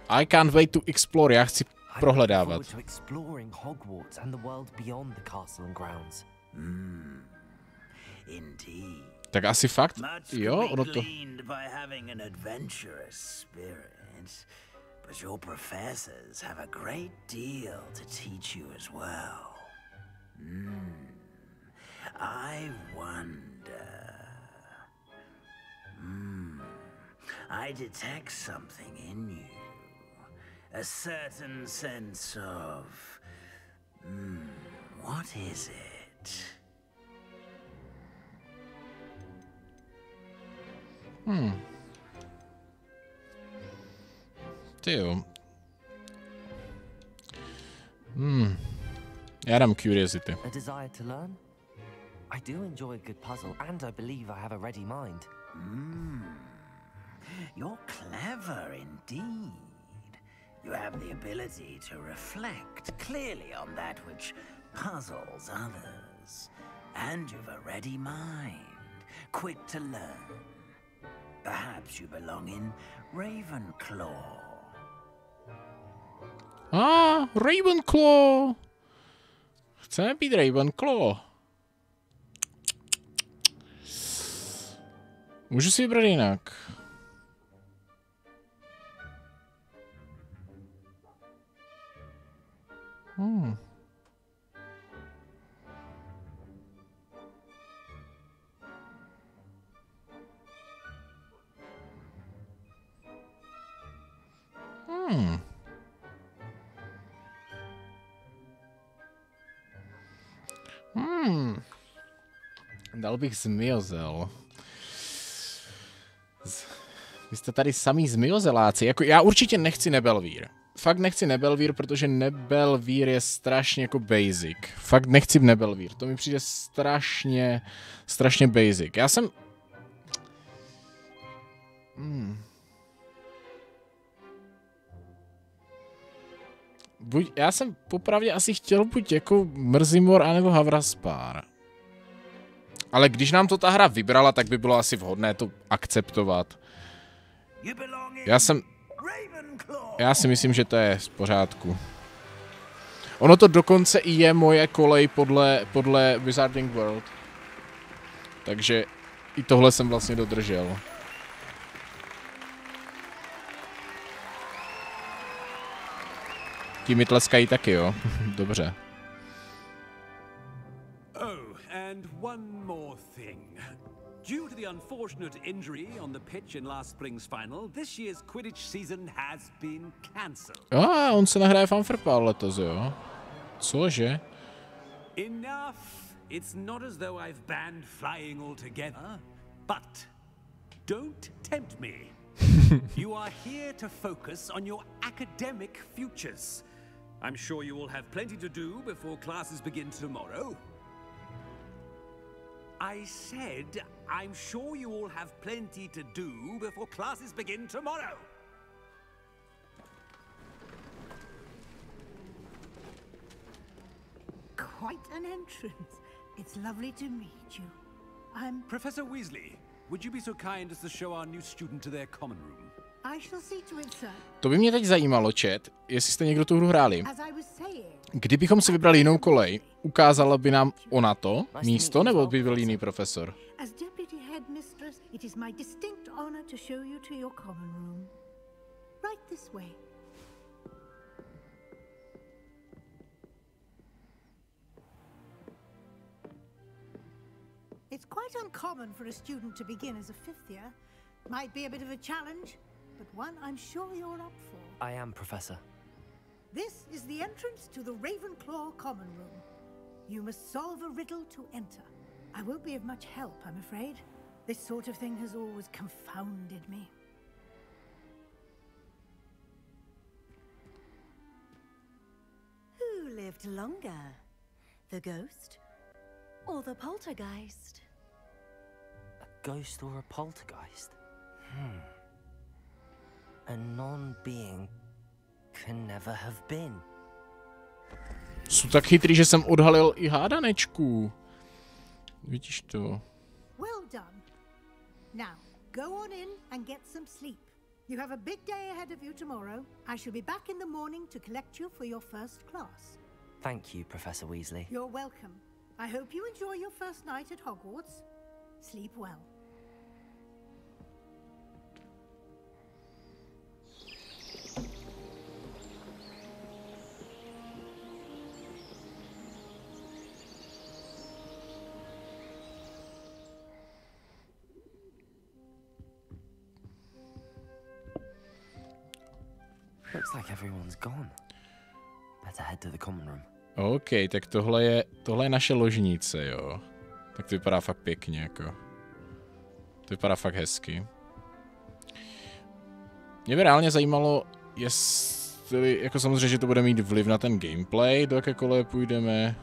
I can't wait to explore, já chci prohledávat. Tak asi fakt, jo, ono to... But your professors have a great deal to teach you as well. I wonder... I detect something in you. A certain sense of... what is it? Tyjo. Já dám curiosity. A desire to learn? I do enjoy a good puzzle, and I believe I have a ready mind. You're clever indeed. You have the ability to reflect clearly on that which puzzles others. And you've a ready mind, quick to learn. Perhaps you belong in Ravenclaw. Ravenclaw! Chceme být Ravenclaw. Můžu si vybrat jinak. Dal bych zmiozel. Vy jste tady samý zmiozeláci. Jako já určitě nechci Nebelvír. fakt nechci Nebelvír, protože Nebelvír je strašně jako basic. Fakt nechci v Nebelvír, to mi přijde strašně basic. Já jsem... Já jsem popravdě asi chtěl buď jako Mrzimor, anebo Havraspár. Ale když nám to ta hra vybrala, tak by bylo asi vhodné to akceptovat. Já si myslím, že to je v pořádku. Ono to dokonce i je moje kolej podle Wizarding World. Takže i tohle jsem vlastně dodržel. Ti mi tleskají taky, jo? Dobře. Oh, and one more thing. Due to the unfortunate injury on the pitch in last spring's final, this year's Quidditch season has been cancelled. On se nahraje fanfrpál letos, jo? Cože? Enough. It's not as though I've banned flying altogether, but don't tempt me. You are here to focus on your academic futures. I'm sure you will have plenty to do before classes begin tomorrow. I said, I'm sure you all have plenty to do before classes begin tomorrow. Quite an entrance. It's lovely to meet you. I'm... Professor Weasley, would you be so kind as to show our new student to their common room? I shall see to it, sir. To by mě teď zajímalo, chat, jestli jste někdo tu hru hráli. Kdybychom si vybrali jinou kolej, ukázala by nám ona to místo, nebo by byl jiný profesor? As deputy headmistress, it is my distinct honor to show you to your common room. Right this way. It's quite uncommon for a student to begin as a fifth year. Might be a bit of a challenge, but one I'm sure you're up for. I am, Professor. This is the entrance to the Ravenclaw common room. You must solve a riddle to enter. I won't be of much help, I'm afraid. This sort of thing has always confounded me. Who lived longer? The ghost or the poltergeist? A ghost or a poltergeist? A non-being can never have been. Jsou tak chytrý, že jsem odhalil i hádanečku. Vidíš to? Well done. Now, go on in and get some sleep. You have a big day ahead of you tomorrow. I shall be back in the morning to collect you for your first class. Thank you, Professor Weasley. You're welcome. I hope you enjoy your first night at Hogwarts. Sleep well. Looks like everyone's gone. Better head to the common room. OK, tak tohle je naše ložnice, jo. Tak to vypadá fakt pěkně, jako. To vypadá fakt hezky. Mě by reálně zajímalo, jestli, jako samozřejmě, že to bude mít vliv na ten gameplay, do jaké koleje půjdeme.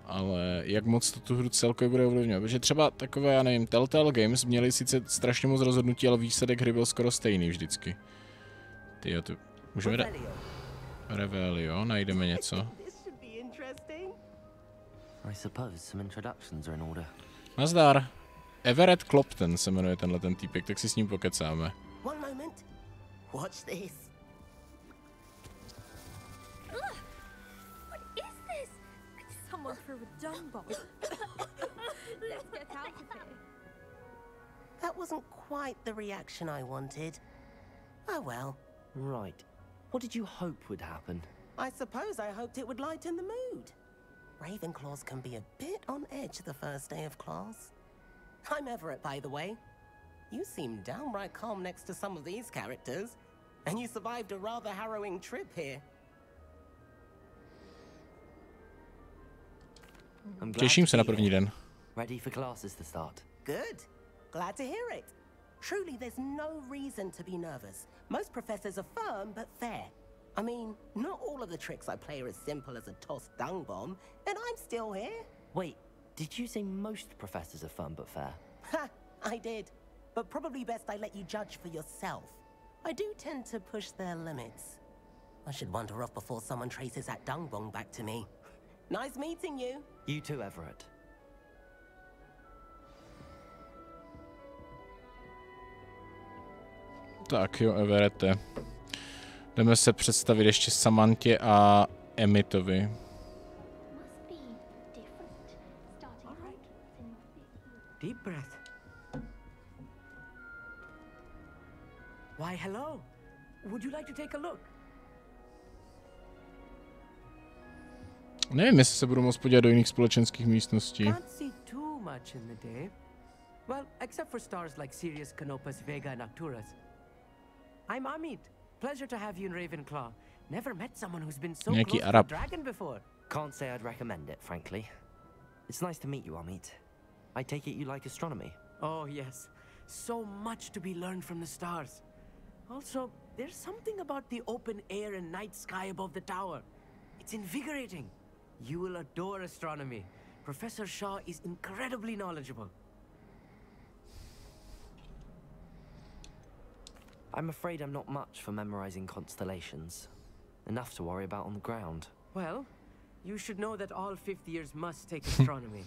Ale jak moc to tu hru celkově bude ovlivňovat, protože třeba takové, já nevím, Telltale Games měli sice strašně moc rozhodnutí, ale výsledek hry byl skoro stejný vždycky. Tyjo, tu můžeme Revelio, najdeme něco. Nazdar. Everett Clopton se jmenuje tenhle ten týpek, tak si s ním pokecáme. One moment. Watch this. Someone threw a dung bomb. Let's get out of here. That wasn't quite the reaction I wanted. Oh well. Right. What did you hope would happen? I suppose I hoped it would lighten the mood. Ravenclaws can be a bit on edge the first day of class. I'm Everett, by the way. You seem downright calm next to some of these characters, and you survived a rather harrowing trip here. Těším se na první den. Ready for classes to start. Good. Glad to hear it. Truly, there's no reason to be nervous. Most professors are firm but fair. I mean, not all of the tricks I play are as simple as a tossed dung bomb, and I'm still here. Wait, did you say most professors are firm but fair? Ha! I did. But probably best I let you judge for yourself. I do tend to push their limits. I should wander off before someone traces that dung bomb back to me. Nice meeting you. You too, Everett. Tak jo, Everette. Jdeme se představit ještě Samantě a Emmetovi. Deep breath. Why, hello. Would you like to take a look? Nevím, jestli se budu moct podívat do jiných společenských místností. Can't see too much in the day. Well, except for stars like Sirius, Canopus, Vega, and Arcturus. I'm Amit. Pleasure to have you in Ravenclaw. Never met someone who's been so Nějaký close to a Arab. dragon before. Can't say I'd recommend it, frankly. It's nice to meet you, Amit. I take it you like astronomy? Oh, yes. So much to be learned from the stars. Also, there's something about the open air and night sky above the tower. It's invigorating. You will adore astronomy. Professor Shaw is incredibly knowledgeable. I'm afraid I'm not much for memorizing constellations. Enough to worry about on the ground. Well, you should know that all fifth years must take astronomy.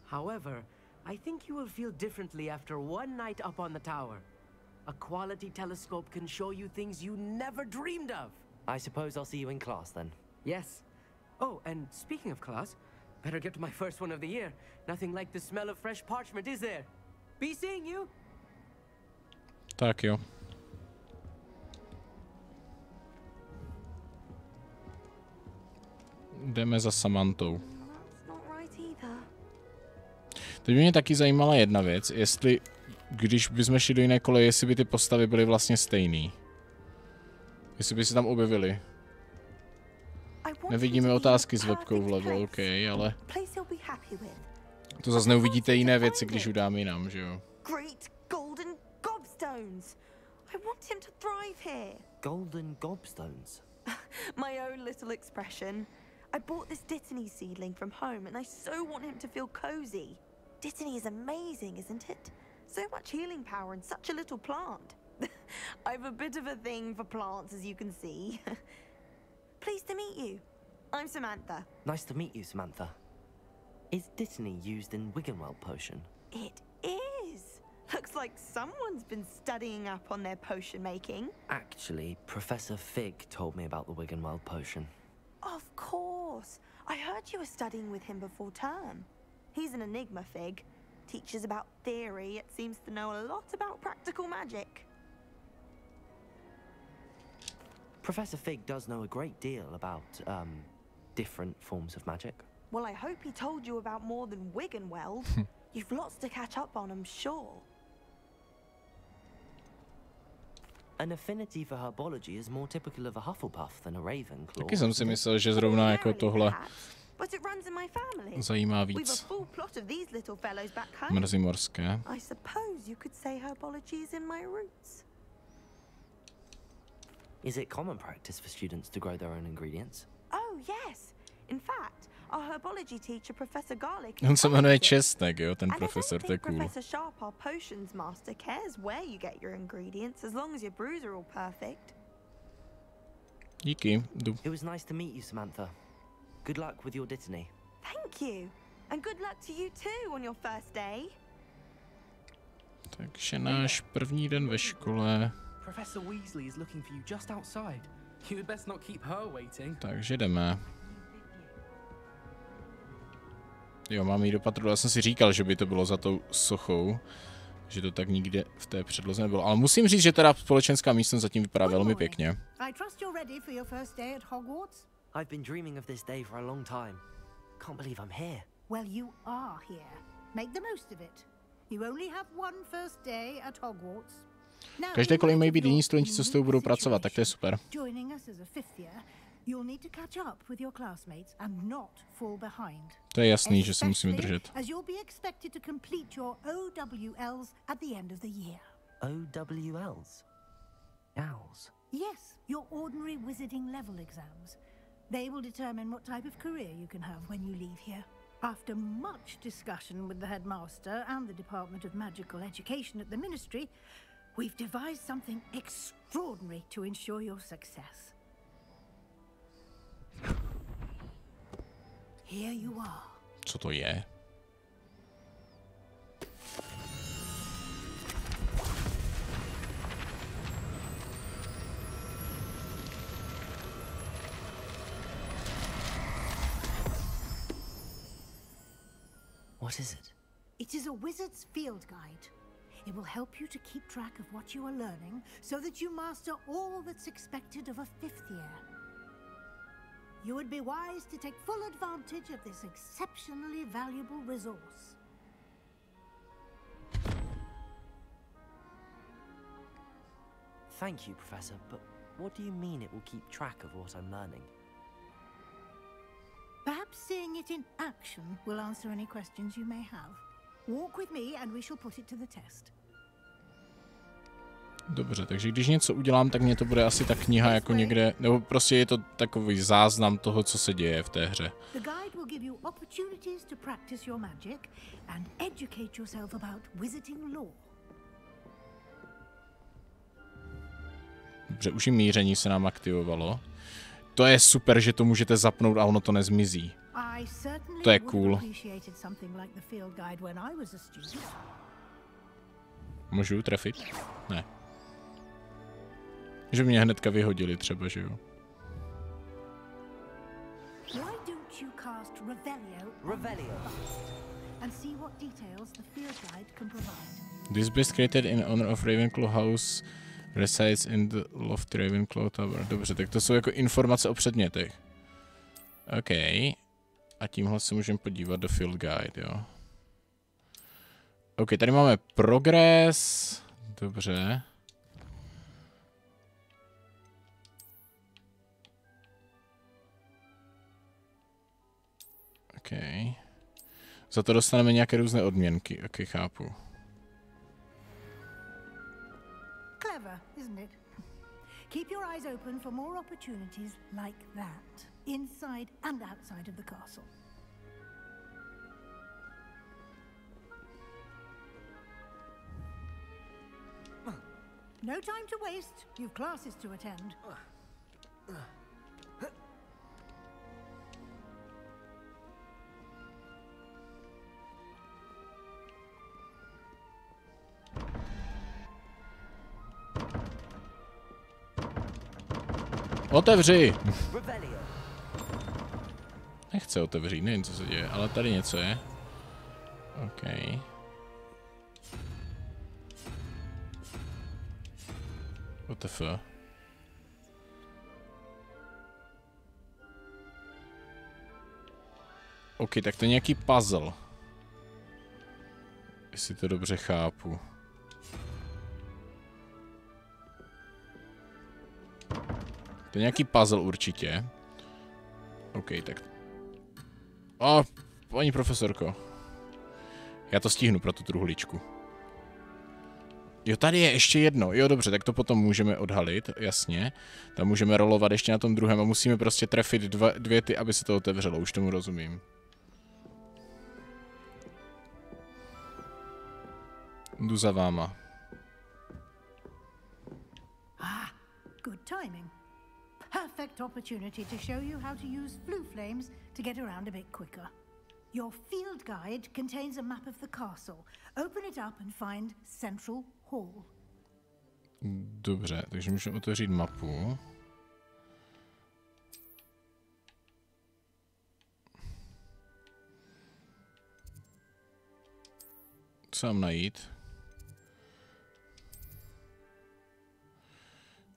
However, I think you will feel differently after one night up on the tower. A quality telescope can show you things you never dreamed of. I suppose I'll see you in class then. Yes. Oh, and speaking of class, better get to my first one of the year. Nothing like the smell of fresh parchment, is there? Be seeing you. Tak jo. Jdeme za Samantou. Teď by mě taky zajímala jedna věc, jestli, když bychom šli do jiné koleje, jestli by ty postavy byly vlastně stejný. Jestli by se tam objevily. Nevidíme otázky s webkou vlevo, OK, ale to zase neuvidíte jiné věci, když udám jinam, že jo? Great golden gobstones. I want him to thrive here. Golden gobstones? My own little expression. I bought this Dittany seedling from home and I so want him to feel cozy. Dittany is amazing, isn't it? So much healing power in such a little plant. I've a bit of a thing for plants, as you can see. Pleased to meet you. I'm Samantha. Nice to meet you, Samantha. Is Dittany used in Wiggenweld potion? It is. Looks like someone's been studying up on their potion making. Actually, Professor Fig told me about the Wiggenweld potion. Of course. I heard you were studying with him before term. He's an enigma, Fig. Teaches about theory, yet seems to know a lot about practical magic. Professor Fig does know a great deal about, different forms of magic. Well, I hope he told you about more than Wiggenweld. You've lots to catch up on, I'm sure. An affinity for herbology is more typical of a Hufflepuff than a Ravenclaw. Taky jsem si myslel, že zrovna jako tohle But it runs in my family. zajímá We've a víc full plot of these little fellows back home. mrzimorské. I suppose you could say herbology is in my roots. Is it common practice for students to grow their own ingredients? Oh, yes. In fact, our herbology teacher, Professor Garlick, On se jmenuje encourages it. Česnek, jo, ten And I profesor, don't to je think cool. Professor Sharp, our potions master, cares where you get your ingredients as long as your brews are all perfect. Díky, jdu. It was nice to meet you, Samantha. Good luck with your Dittany. Thank you. And good luck to you too on your first day. Takže náš první den ve škole. Professor Weasley is looking for you just outside. You had best not keep her waiting. Takže jdeme. Jo, mám jít do patrolu. Já jsem si říkal, že by to bylo za tou sochou. Že to tak nikde v té předloze nebylo. Ale musím říct, že teda společenská místnost zatím vypadá velmi pěkně. I trust you're ready for your first day at Hogwarts? I've been dreaming of this day for a long time. Can't believe I'm here. Well, you are here. Make the most of it. You only have one first day at Hogwarts. Každé kolej mají být jiní studenti, co s tou budou pracovat, tak to je super. Joining us as a fifth year, You'll need to catch up with your classmates and not fall behind. To je jasný, že se musíme držet. As you'll be expected to complete your OWLs at the end of the year. OWLs? Owls? Yes, your ordinary wizarding level exams. They will determine what type of career you can have when you leave here. After much discussion with the headmaster and the Department of Magical Education at the Ministry, we've devised something extraordinary to ensure your success. Here you are. Co to je? What is it? It is a wizard's field guide. It will help you to keep track of what you are learning so that you master all that's expected of a 5th year. You would be wise to take full advantage of this exceptionally valuable resource. Thank you, Professor, but what do you mean it will keep track of what I'm learning? Perhaps seeing it in action will answer any questions you may have. Walk with me and we shall put it to the test. Dobře, takže když něco udělám, tak mě to bude asi ta kniha jako někde, nebo prostě je to takový záznam toho, co se děje v té hře. The guide will give you opportunities to practice your magic and educate yourself about wizarding lore. Dobře, už i míření se nám aktivovalo. To je super, že to můžete zapnout a ono to nezmizí. To je cool. Můžu trefit? Ne. Že mě hnedka vyhodili třeba, že jo? This beast created in honor of Ravenclaw House resides in the loft Ravenclaw Tower. Dobře, tak to jsou jako informace o předmětech. OK. A tímhle se můžeme podívat do Field Guide, jo. OK, tady máme progres. Dobře. OK. Za to dostaneme nějaké různé odměnky. OK, chápu. Clever, isn't it? Keep your eyes open for more opportunities like that, inside and outside of the castle. No time to waste. You've classes to attend. Otevři! Nechce otevřít, nevím, co se děje, ale tady něco je. OK. WTF. OK, tak to je nějaký puzzle. Jestli to dobře chápu. To je nějaký puzzle určitě. OK, tak. O, paní profesorko. Já to stihnu pro tu truhličku. Jo, tady je ještě jedno. Jo, dobře, tak to potom můžeme odhalit, jasně. Tam můžeme rolovat ještě na tom druhém a musíme prostě trefit dvě ty, aby se to otevřelo. Už tomu rozumím. Jdu za váma. Good timing. Perfect opportunity to show you how to use Floo Flames to get around a bit quicker. Your field guide contains a map of the castle. Open it up and find Central Hall. Dobře, takže můžeme otevřít mapu. Co mám najít?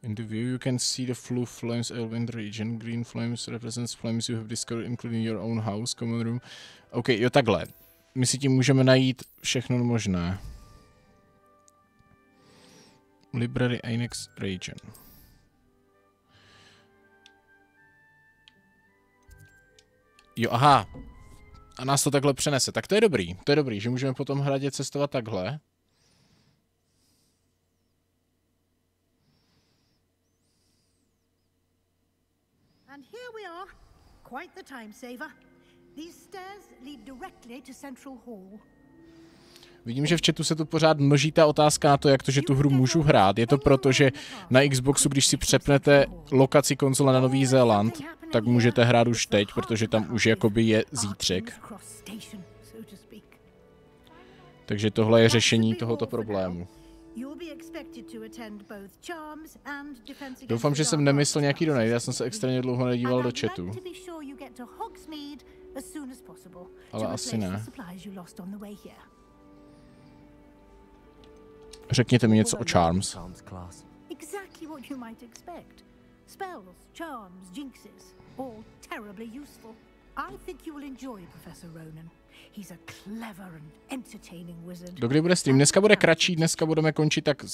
In the view you can see the Floo Flames Elven region. Green flames represents flames you have discovered, including your own house, common room. OK, jo takhle. My si tím můžeme najít všechno možné. Library Annex region. Jo, aha. A nás to takhle přenese. Tak to je dobrý, že můžeme po tom hradě cestovat takhle. And here we are. Quite the time saver. These stairs lead directly to Central Hall. Vidím, že v chatu se tu pořád množí ta otázka na to, jak to, že tu hru můžu hrát. Je to proto, že na Xboxu, když si přepnete lokaci konzole na Nový Zéland, tak můžete hrát už teď, protože tam už jakoby je zítřek. Takže tohle je řešení tohoto problému. Doufám, že jsem nemyslel nějaký donate, já jsem se extrémně dlouho nedíval do chatu. Ale asi ne. Řekněte mi něco o Charms. Exactly what you might expect. Spells, charms, jinxes, all terribly useful. I think you will enjoy Professor Ronan. He's a clever and entertaining wizard. Dokdy bude stream? Dneska bude kratší, dneska budeme končit tak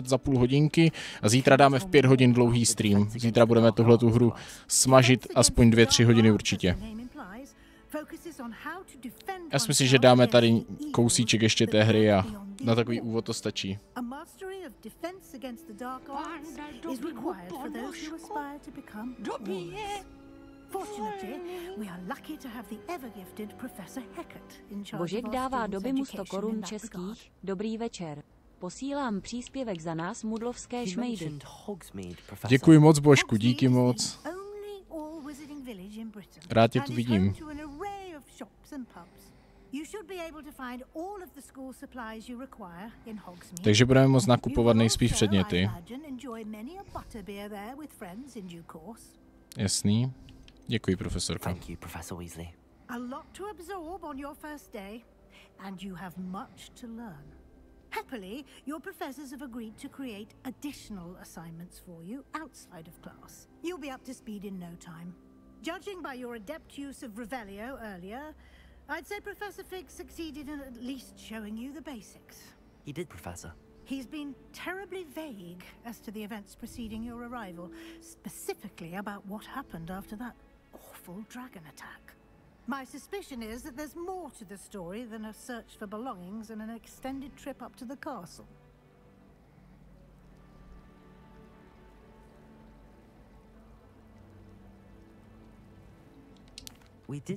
za půl hodinky a zítra dáme v 5 hodin dlouhý stream. Zítra budeme tuhletu hru smažit aspoň 2-3 hodiny určitě. Já si myslím, že dáme tady kousíček ještě té hry a na takový úvod to stačí. Božek dává doby mu 100 korun českých. Dobrý večer. Posílám příspěvek za nás mudlovské šmejdy. Děkuji moc, Božku, díky moc. Rád tě tu vidím. Takže budeme moct nakupovat nejspíš předměty. Jasný. Děkuji, profesorko. A lot to absorb on your first day, and you have much to learn. Happily, your professors have agreed to create additional assignments for you outside of class. You'll be up to speed in no time. Judging by your adept use of Revelio earlier, I'd say Professor Fig succeeded in at least showing you the basics. He did, Professor. He's been terribly vague as to the events preceding your arrival, specifically about what happened after that awful dragon attack. My suspicion is that there's more to the story than a search for belongings and an extended trip up to the castle.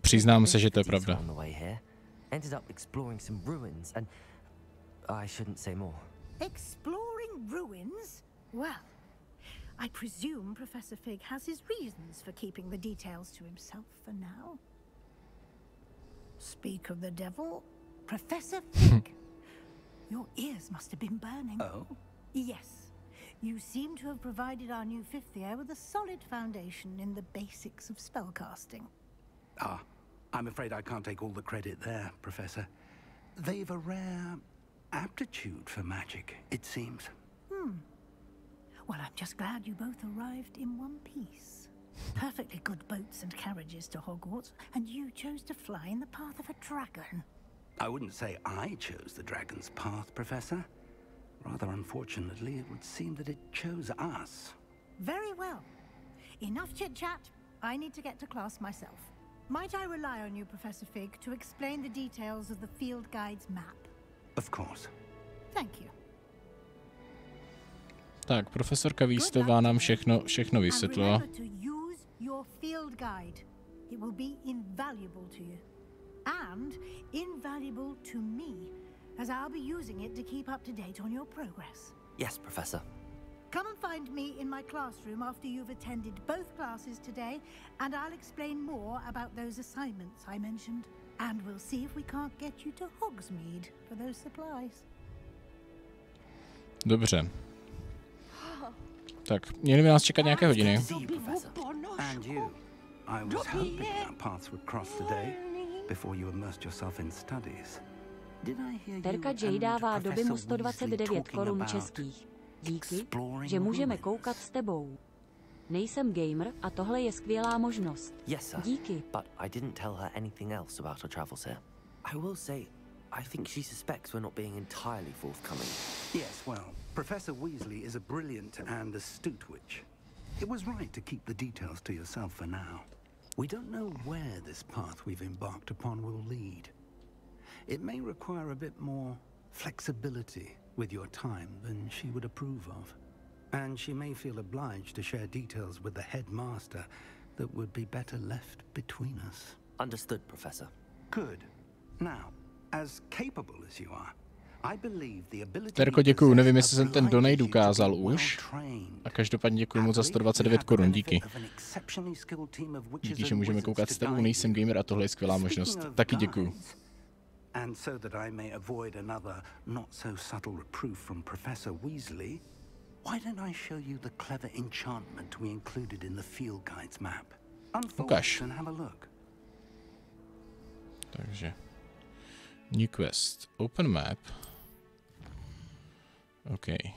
Přiznám se, že to je pravda. Ended up exploring some ruins and I shouldn't say more. Exploring ruins? Well, I presume Professor Fig has his reasons for keeping the details to himself for now. Speak of the devil, Professor Fig. Your ears must have been burning. Oh? Yes. You seem to have provided our new fifth year with a solid foundation in the basics of spellcasting. Ah, I'm afraid I can't take all the credit there, Professor. They've a rare aptitude for magic, it seems. Well, I'm just glad you both arrived in one piece. Perfectly good boats and carriages to Hogwarts, and you chose to fly in the path of a dragon. I wouldn't say I chose the dragon's path, Professor. Rather unfortunately, it would seem that it chose us. Very well. Enough chit-chat. I need to get to class myself. Might I rely on you, Professor Fig, to explain the details of the field guide's map? Of course. Thank you. Tak, profesorka Výstová nám všechno vysvětlila. And remember to use your field guide. It will be invaluable to you. And invaluable to me, as I'll be using it to keep up to date on your progress. Yes, Professor. Come and find me in my classroom after you've attended both classes today, and I'll explain more about those assignments I mentioned. And we'll see if we can't get you to Hogsmeade for those supplies. Dobře. Tak, měli by nás čekat nějaké hodiny. And you. I was hoping our paths would cross today before you immersed yourself in studies. Did I hear you Terka J dává doby mu 129 korun českých. Díky, že můžeme koukat s tebou. Nejsem gamer a tohle je skvělá možnost. Yes, sir. Díky. But I didn't tell her anything else about her travels here. I will say, I think she suspects we're not being entirely forthcoming. Yes, well, Professor Weasley is a brilliant and astute witch. It was right to keep the details to yourself for now. We don't know where this path we've embarked upon will lead. It may require a bit more flexibility with your time than she would approve of. And she may feel obliged to share details with the headmaster that would be better left between us. Understood, Professor. Good. Now, as capable as you are, I believe the ability... Terko, děkuju, nevím, jestli jsem ten donate ukázal už. A každopádně děkuju moc za 129 korun, díky. Díky, že můžeme koukat s tebou, nejsem gamer a tohle je skvělá možnost. Taky děkuju. And so that I may avoid another not so subtle reproof from Professor Weasley, why don't I show you the clever enchantment we included in the field guide's map? Unfold it and have a look. Takže new quest, open map. Okay.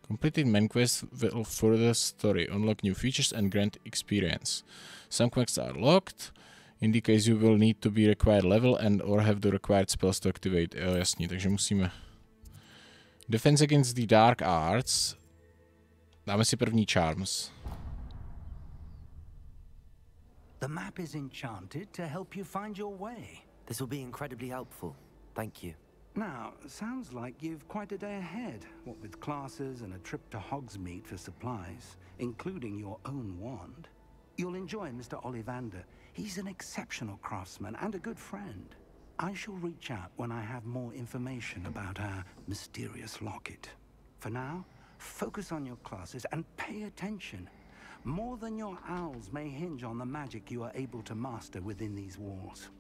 Completed main quest will further story, unlock new features and grant experience. Some quests are locked. Indicates you will need to be required level and or have the required spells to activate. Jo, jasně, takže musíme... Defense against the dark arts. Dáme si první charms. The map is enchanted to help you find your way. This will be incredibly helpful. Thank you. Now, sounds like you've quite a day ahead, what with classes and a trip to Hogsmeade for supplies, including your own wand. You'll enjoy Mr. Ollivander. He's an exceptional craftsman and a good friend. I shall reach out when I have more information about our mysterious locket. For now, focus on your classes and pay attention. More than your owls may hinge on the magic you are able to master within these walls.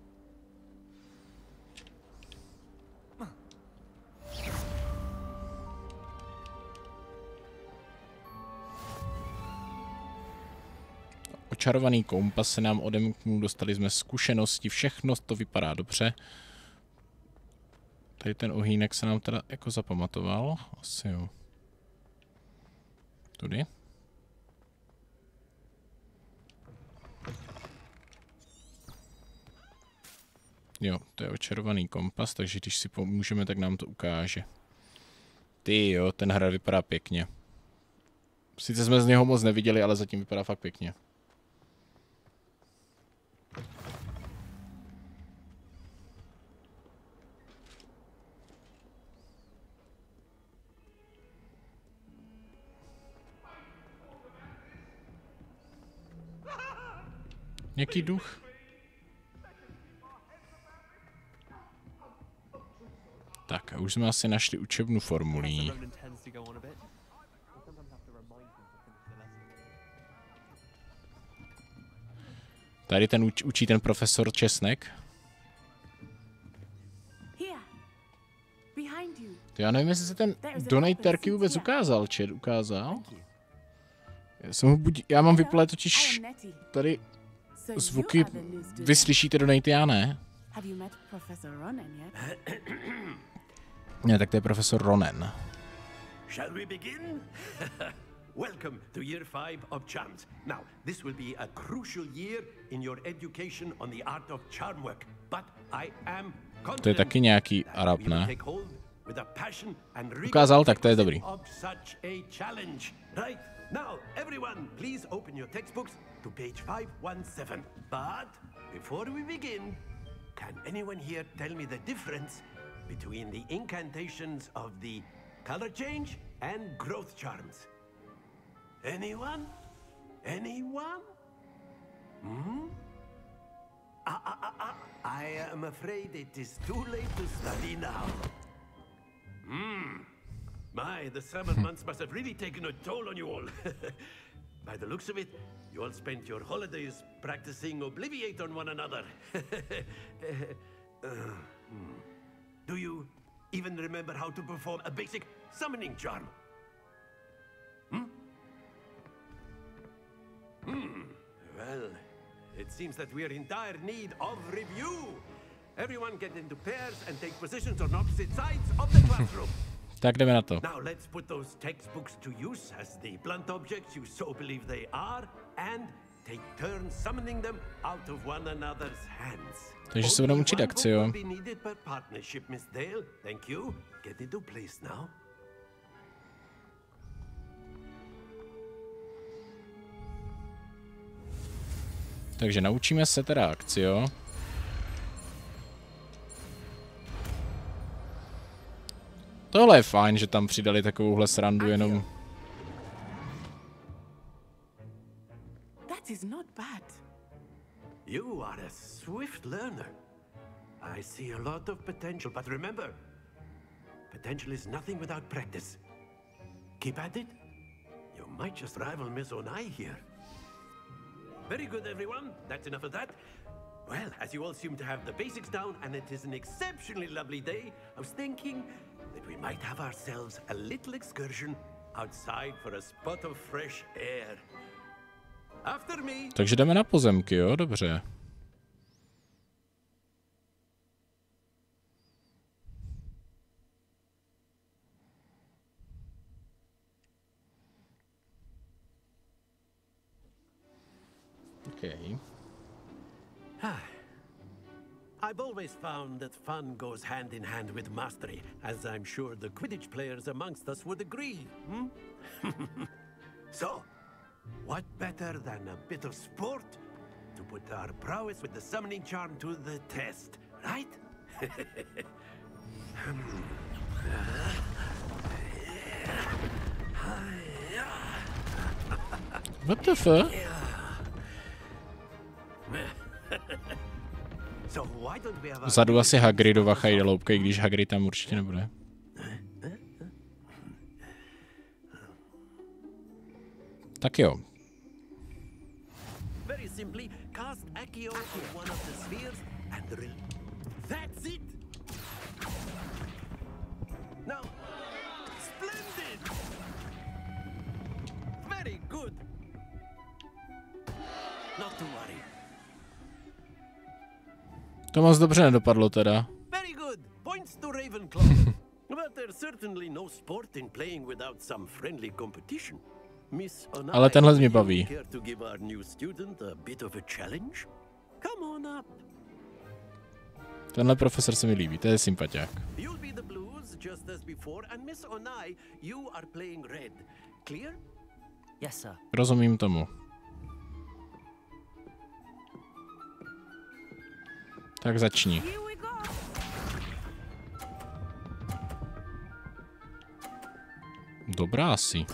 Očarovaný kompas se nám odemknul, dostali jsme zkušenosti, všechno to vypadá dobře. Tady ten ohýnek se nám teda jako zapamatoval, asi jo. Tudy. Jo, to je očarovaný kompas, takže když si pomůžeme, tak nám to ukáže. Ty jo, ten hra vypadá pěkně. Sice jsme z něho moc neviděli, ale zatím vypadá fakt pěkně. Jaký duch? Tak a už jsme asi našli učebnu formulí. Tady ten učí ten profesor Česnek. Já nevím, jestli se ten donate Terky vůbec ukázal, Čed ukázal. Já mám vyplé totiž tady zvuky, vy slyšíte donate, já ne. Ne, tak to je profesor Ronen. Shall we begin? Welcome to year 5 of charms. Now, this will be a crucial year in your education on the art of charm work, but I am confident. To je taky nějaký Arab, ne? Ukázal, tak to je dobrý. Right. Now, everyone, please open your textbooks to page 517. But before we begin, can anyone here tell me the difference between the incantations of the color change and growth charms? Anyone? Anyone? Hmm? I am afraid it is too late to study now. My, the summer months must have really taken a toll on you all. By the looks of it, you all spent your holidays practicing Obliviate on one another. Do you even remember how to perform a basic summoning charm? Well, it seems that we are in dire need of review. Everyone get into pairs and take positions on opposite sides of the classroom. Tak jdeme na to. Now let's put those textbooks to use as the blunt objects you so believe they are and take turns summoning them out of one another's hands. Takže se budeme učit akci, jo. Partnership, Miss Dale. Thank you. Get into place now. Takže naučíme se teda akci, jo. Tohle je fajn, že tam přidali takovouhle srandu jenom. That is not bad. You are a swift learner. I see a lot of potential, but remember, potential is nothing without practice. Keep at it. You might just rival Miss Onai here. Very good, everyone. That's enough of that. Well, as you all seem to have the basics down, and it is an exceptionally lovely day, I was thinking that we might have ourselves a little excursion outside for a spot of fresh air. After me. Takže jdeme na pozemky, jo? Dobře. Okay. I've always found that fun goes hand in hand with mastery, as I'm sure the Quidditch players amongst us would agree. So, what better than a bit of sport to put our prowess with the summoning charm to the test, right? What the fuck? Vzadu asi Hagridova chajdeloupka, i když Hagrid tam určitě nebude. Tak jo. Very simply, cast Accio on one of the spheres and that's it. Now, splendid. Very good. Not to worry. To moc dobře nedopadlo teda. Very good. Points to Ravenclaw. But there's certainly no sport in playing without some friendly competition. Miss Onai, ale tenhle mě baví. care to give our new student a bit of a challenge? Come on up. Tenhle profesor se mi líbí, to je sympatiák. You'll be the blues just as before, and Miss Onai, you are playing red. Clear? Yes, sir. Rozumím tomu. Tak začni. Dobrá asi.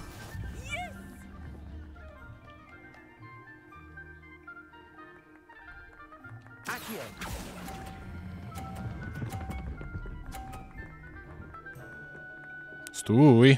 Stůj.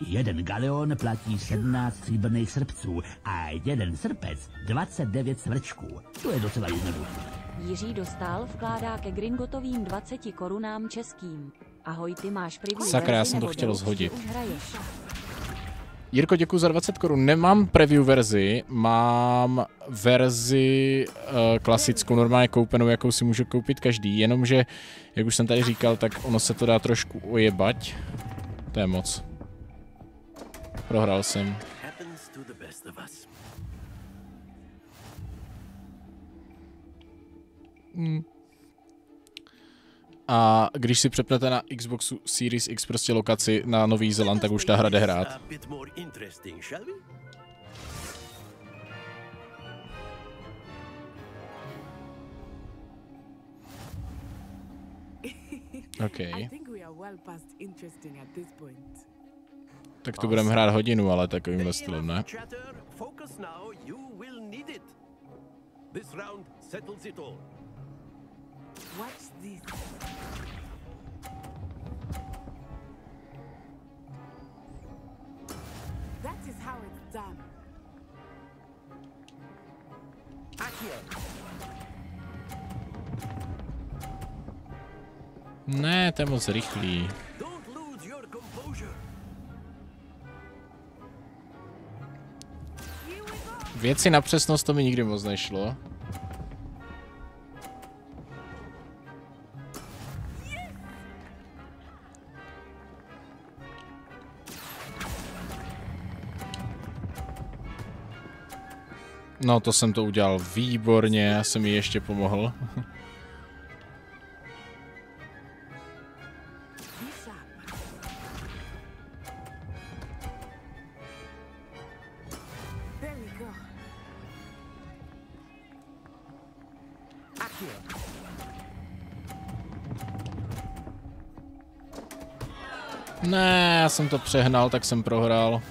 Jeden galeon platí 17 stříbrných srpců a jeden srpec 29 svrčků. To je docela jednoduché. Jiří Dostál vkládá ke Gringotovým 20 korunám českým. Ahoj, ty máš preview. Sakra, já jsem to chtěl zhodit. Jirko, děkuji za 20 korun. Nemám preview verzi, mám verzi klasickou, normálně koupenou, jakou si může koupit každý, jenomže, jak už jsem tady říkal, tak ono se to dá trošku ojebať. To je moc. Prohrál jsem. A když si přepnete na Xboxu Series X prostě lokaci na Nový Zéland, tak už ta hra jde hrát. Okay. Tak to budeme hrát hodinu, ale takovýmhle stylem, ne? That is how it's done. Ne, to je moc rychlý. Věci na přesnost to mi nikdy moc nešlo. No, to jsem to udělal výborně, já jsem jí ještě pomohl. Ne, já jsem to přehnal, tak jsem prohrál.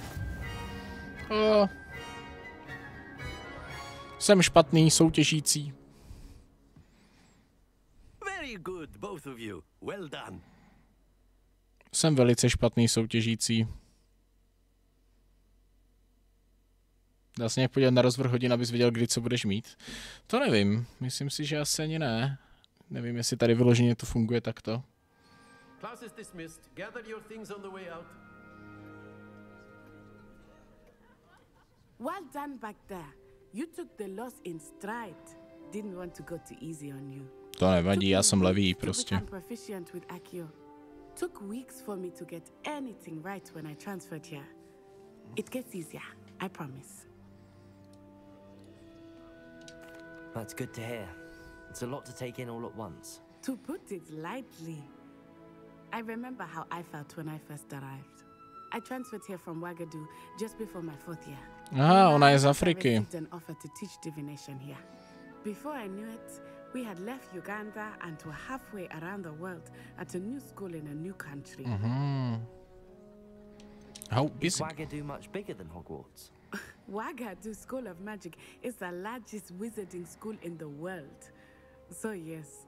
Jsem špatný soutěžící. Very good, both of you. Well done. Jsem velice špatný soutěžící. Dá se nějak podívat na rozvrh hodin, abys věděl, kdy co budeš mít? To nevím. Myslím si, že asi ani ne. Nevím, jestli tady vyloženě to funguje takto. Class is dismissed. Gather your things on the way out. Well done back there. You took the loss in stride. Didn't want to go too easy on you. To nevadí, já jsem levý prostě. Took weeks for me to get anything right when I transferred here. It gets easier, I promise. That's good to hear. It's a lot to take in all at once. To put it lightly, I remember how I felt when I first arrived. I transferred here from Ouagadougou just before my 4th year. Aha, ona je z Afriky. I received an offer to teach divination here. Before I knew it, we had left Uganda and were halfway around the world at a new school in a new country. How is Ouagadougou much bigger than Hogwarts? Ouagadougou School of Magic is the largest wizarding school in the world. So yes,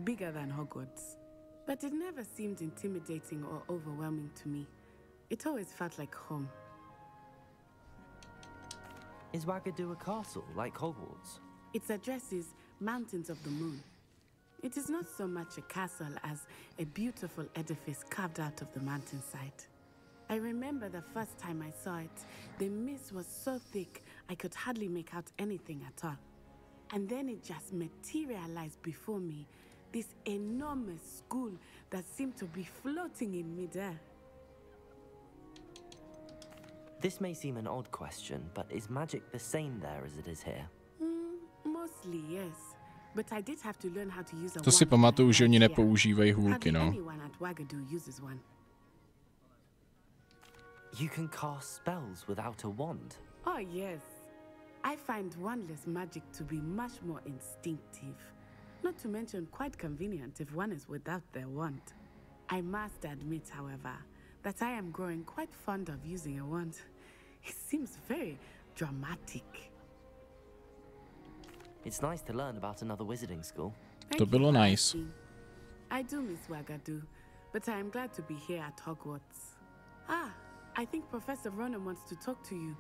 bigger than Hogwarts. But it never seemed intimidating or overwhelming to me. It always felt like home. Is Ouagadougou a castle like Hogwarts? Its address is Mountains of the Moon. It is not so much a castle as a beautiful edifice carved out of the mountainside. I remember the first time I saw it, the mist was so thick I could hardly make out anything at all. And then it just materialized before me, this enormous school that seemed to be floating in midair. This may seem an odd question, but is magic the same there as it is here? Mostly, yes. But I did have to learn how to use a To si pamatuju, že oni nepoužívají hůlky, no. Anyone at Ouagadougou uses one. You can cast spells without a wand. Oh, yes. I find wandless magic to be much more instinctive. Not to mention quite convenient if one is without their wand. I must admit, however, that I am growing quite fond of using a wand. It seems very dramatic. It's nice to learn about another wizarding school. To bylo nice. I do miss Ouagadougou, but I am glad to be here at Hogwarts. I think Professor Ronen wants to talk to you.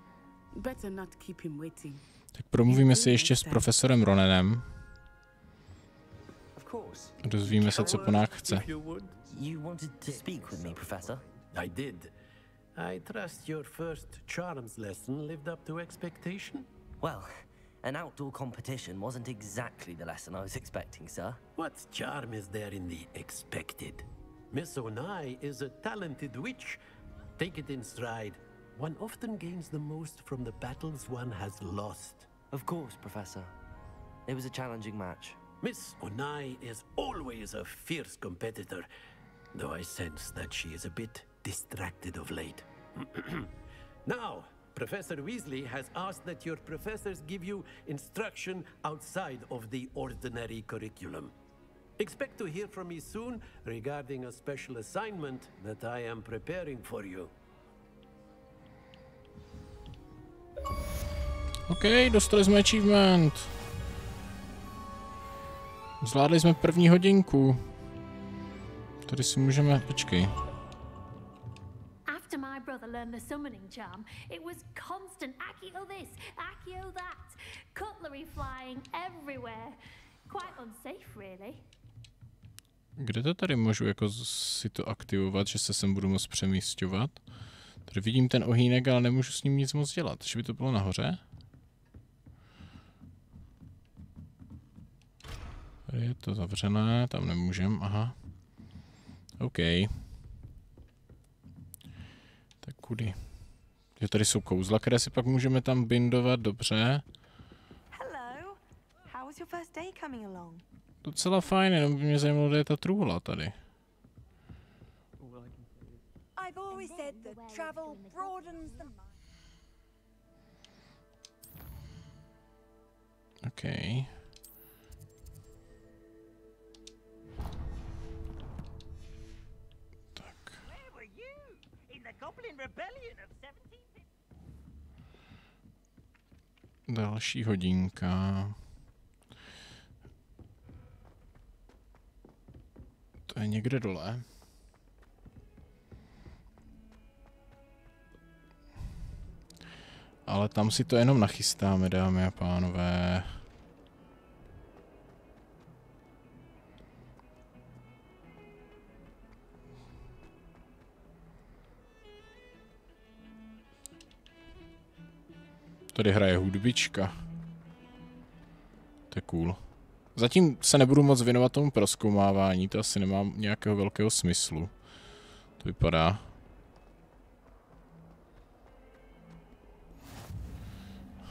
Better not keep him waiting. Tak promluvíme si ještě s profesorem Ronenem. Dozvíme se, co po nás chce. You wanted to speak with me, Professor? I did. I trust your first charms lesson lived up to expectation? Well, an outdoor competition wasn't exactly the lesson I was expecting, sir. What charm is there in the expected? Miss Onai is a talented witch. Take it in stride. One often gains the most from the battles one has lost. Of course, Professor. It was a challenging match. Miss Onai is always a fierce competitor, though I sense that she is a bit distracted of late. Now, Professor Weasley has asked that your professors give you instruction outside of the ordinary curriculum. Expect to hear from me soon regarding a special assignment that I am preparing for you. OK, dostali jsme achievement. Zvládli jsme první hodinku. Tady si můžeme... Počkej. After my brother learned the summoning charm, it was constant Accio this, Accio that, cutlery flying everywhere. Quite unsafe, really. Kde to tady můžu jako si to aktivovat, že se sem budu moct přemísťovat? Tady vidím ten ohýnek, ale nemůžu s ním nic moc dělat. Že by to bylo nahoře? Tady je to zavřené, tam nemůžem, aha. OK. Tak kudy? Jo, tady jsou kouzla, které si pak můžeme tam bindovat, dobře. Hello. How was your first day coming along? Docela fajn, jenom by mě zajímalo, kde je ta trůhla tady. I've always said that travel broadens the mind. OK. Další hodinka. To je někde dole. Ale tam si to jenom nachystáme, dámy a pánové. Tady hraje hudbička. To je cool. Zatím se nebudu moc věnovat tomu prozkoumávání, to asi nemá nějakého velkého smyslu. To vypadá.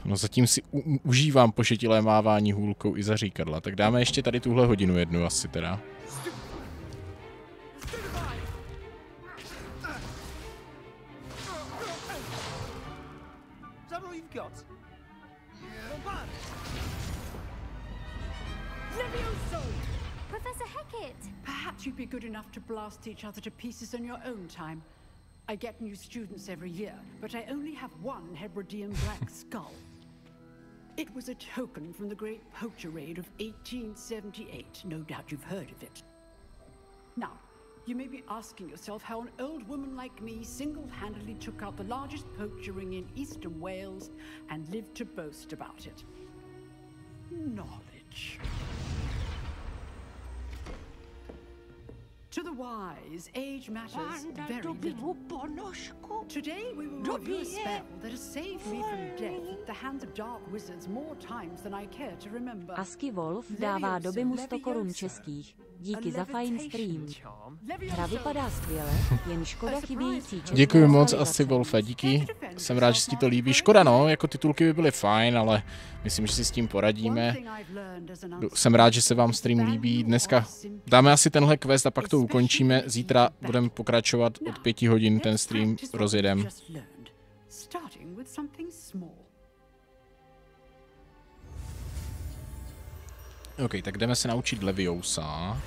No zatím si užívám pošetilé mávání hůlkou i zaříkadla. Tak dáme ještě tady tuhle hodinu jednu asi teda. Professor Hecat! Perhaps you'd be good enough to blast each other to pieces on your own time. I get new students every year, but I only have one Hebridean black skull. It was a token from the Great Poacher Raid of 1878. No doubt you've heard of it. Now, you may be asking yourself how an old woman like me single-handedly took out the largest poacher ring in eastern Wales and lived to boast about it. Knowledge. To the wise, age matters very little. Today we will review a spell that has saved me from death at the hands of dark wizards more times than I care to remember. Asky Wolf dává Dobimu 100 korun českých. Díky za fajn stream. Hra vypadá skvěle, jen škoda chybějící české. Děkuji moc, Asky Wolfe, díky. Jsem rád, že si to líbí. Škoda no, jako titulky by byly fajn, ale myslím, že si s tím poradíme. Jsem rád, že se vám stream líbí. Dneska dáme asi tenhle quest a pak to ukončíme. Zítra budeme pokračovat od 5 hodin, ten stream rozjedem. OK, tak jdeme se naučit Leviosa.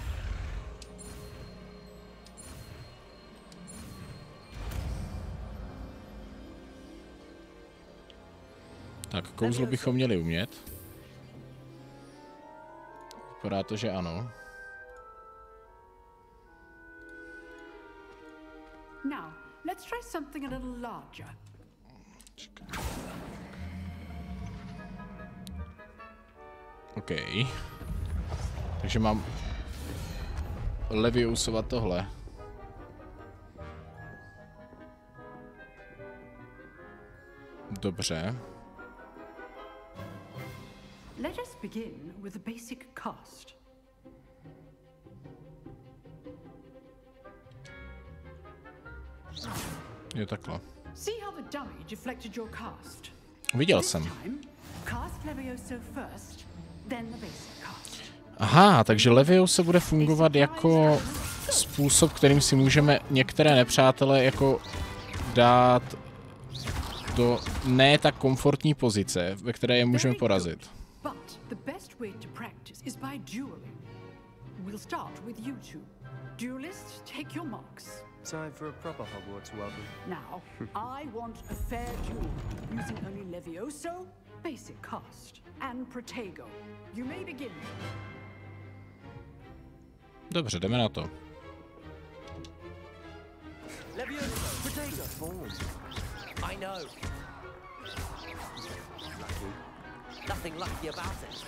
Tak, kouzlo bychom měli umět. Vypadá to, že ano. Now, let's try something a little larger. OK. Takže mám Leviosovat tohle. Dobře. Let us begin with the basic cast. Je takhle. See how the dummy deflected your cast. Viděl jsem. Cast Levioso first, then the basic cast. Aha, takže Leviosa bude fungovat jako způsob, kterým si můžeme některé nepřátele jako dát do ne tak komfortní pozice, ve které je můžeme porazit. But the best way to practice is by dueling. We'll start with you two. Duelists, take your marks. Time for a proper Hogwarts welcome. Now, I want a fair duel, using only Levioso, basic cast, and Protego. You may begin. Dobře, jdeme na to. Levioso, Protego. I know. Nothing lucky about it.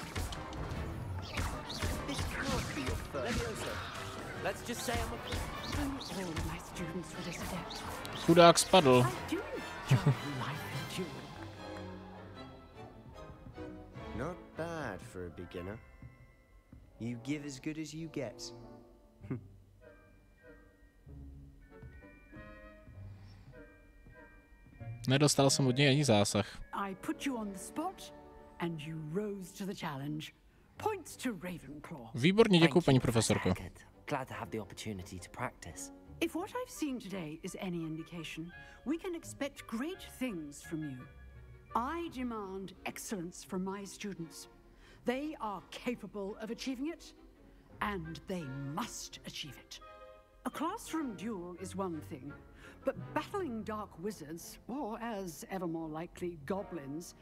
This can't be your first. Levioso. Let's just say I'm a... All my students for this adept. Chudák spadl. Not bad for a beginner. You give as good as you get. Nedostal jsem od něj ani zásah. I put you on the spot and you rose to the challenge. Points to Ravenclaw. Výborně, děkuji, paní profesorko. Glad to have the opportunity to practice. If what I've seen today is any indication, we can expect great things from you. I demand excellence from my students. They are capable of achieving it, and they must achieve it. A classroom duel is one thing, But battling dark wizards, or as ever more likely, goblins,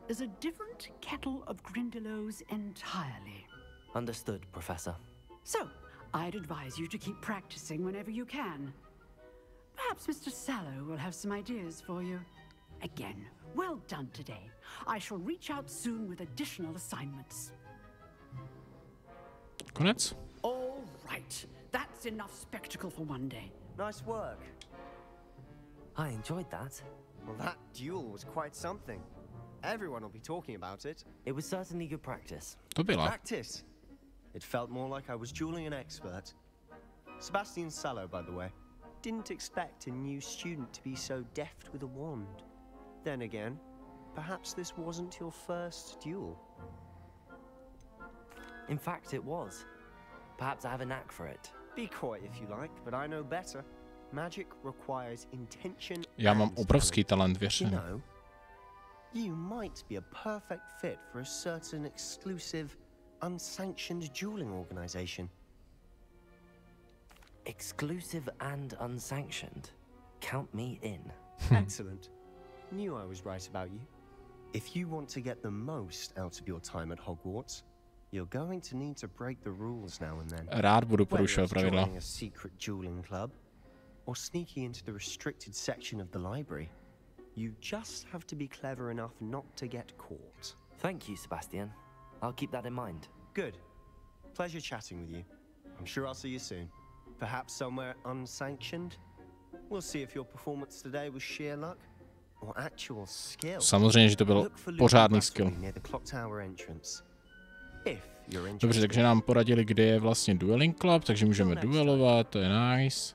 is a different kettle of Grindylows entirely. Understood, Professor. So, I'd advise you to keep practicing whenever you can. Perhaps Mr. Sallow will have some ideas for you. Again, well done today. I shall reach out soon with additional assignments. Konec? All right. That's enough spectacle for one day. Nice work. I enjoyed that. Well, that duel was quite something. Everyone will be talking about it. It was certainly good practice. To byla. Practice? It felt more like I was dueling an expert. Sebastian Sallow, by the way, didn't expect a new student to be so deft with a wand. Then again, perhaps this wasn't your first duel. In fact, it was. Perhaps I have a knack for it. Be coy if you like, but I know better. Magic requires intention. Já mám obrovský talent, věřím. You know, you might be a perfect fit for a certain exclusive, unsanctioned dueling organization. Exclusive and unsanctioned. Count me in. Excellent. Knew I was right about you. If you want to get the most out of your time at Hogwarts, you're going to need to break the rules now and then. Rád budu porušovat pravidla. Joining a secret dueling club, or sneaking into the restricted section of the library. You just have to be clever enough not to get caught. Thank you, Sebastian. I'll keep that in mind. Good. Pleasure chatting with you. I'm sure I'll see you soon. Perhaps somewhere unsanctioned. We'll see if your performance today was sheer luck or actual skill. Samozřejmě, že to byl pořádný skill. Dobře, takže nám poradili, kde je vlastně dueling club, takže můžeme duelovat, to je nice.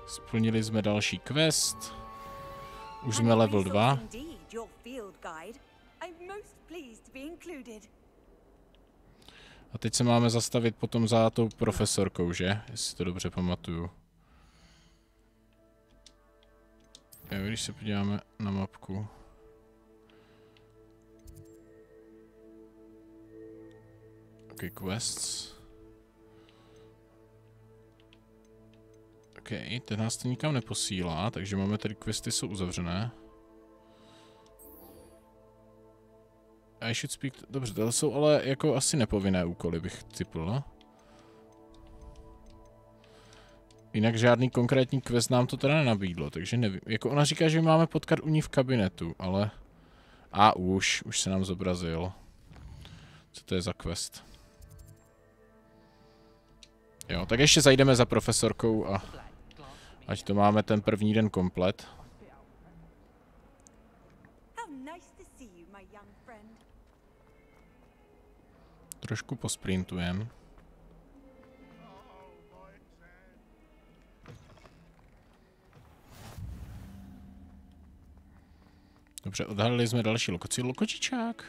Splnili jsme další quest. Už jsme level 2. A teď se máme zastavit potom za tou profesorkou, že? Jestli to dobře pamatuju. Jo, když se podíváme na mapku. OK, quests. OK, ten nás to nikam neposílá, takže máme tady questy, jsou uzavřené. I should speak... Dobře, tohle jsou ale jako asi nepovinné úkoly, bych tipl. Jinak žádný konkrétní quest nám to teda nenabídlo, takže nevím. Jako ona říká, že máme potkat u ní v kabinetu, ale... A už se nám zobrazil. Co to je za quest? Jo, tak ještě zajdeme za profesorkou a... Ať to máme ten první den komplet. Trošku posprintujem. Dobře, odhalili jsme další lokaci. Kočičák.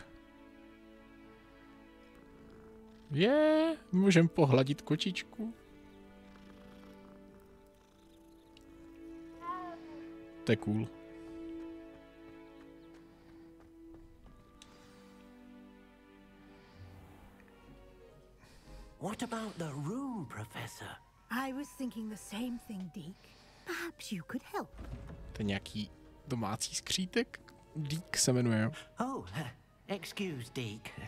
Můžeme pohladit kočičku. To je cool. What about the room, Professor? I was thinking the same thing, Deke. Perhaps you could help. To je nějaký domácí skřítek? Deke se jmenuje. Oh, excuse, Deke.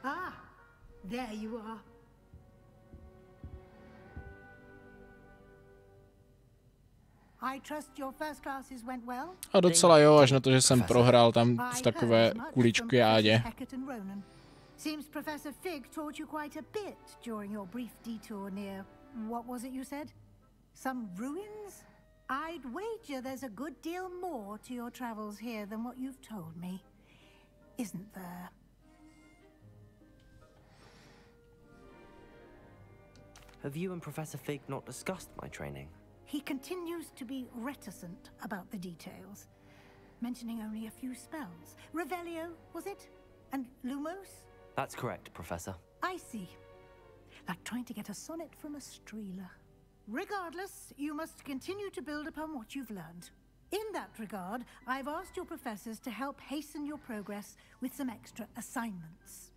Ah, there you are. I trust your first classes went well. A docela jo, až na to, že jsem prohrál tam v takové kuličkujádě. Seems Professor Fig taught you quite a bit during your brief detour near, what was it you said? Some ruins? I'd wager there's a good deal more to your travels here than what you've told me. Isn't there? Have you and Professor Fig not discussed my training? He continues to be reticent about the details, mentioning only a few spells. Revelio, was it? And Lumos? That's correct, Professor. I see. Like trying to get a sonnet from a Streeler. Regardless, you must continue to build upon what you've learned. In that regard, I've asked your professors to help hasten your progress with some extra assignments.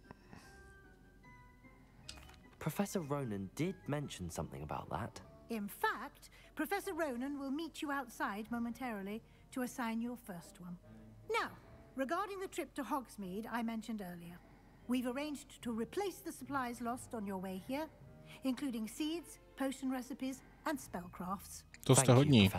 Professor Ronan did mention something about that. In fact, Professor Ronan will meet you outside momentarily to assign your first one. Now, regarding the trip to Hogsmeade I mentioned earlier, we've arranged to replace the supplies lost on your way here, including seeds, potion recipes, and spellcrafts. To jste hodní.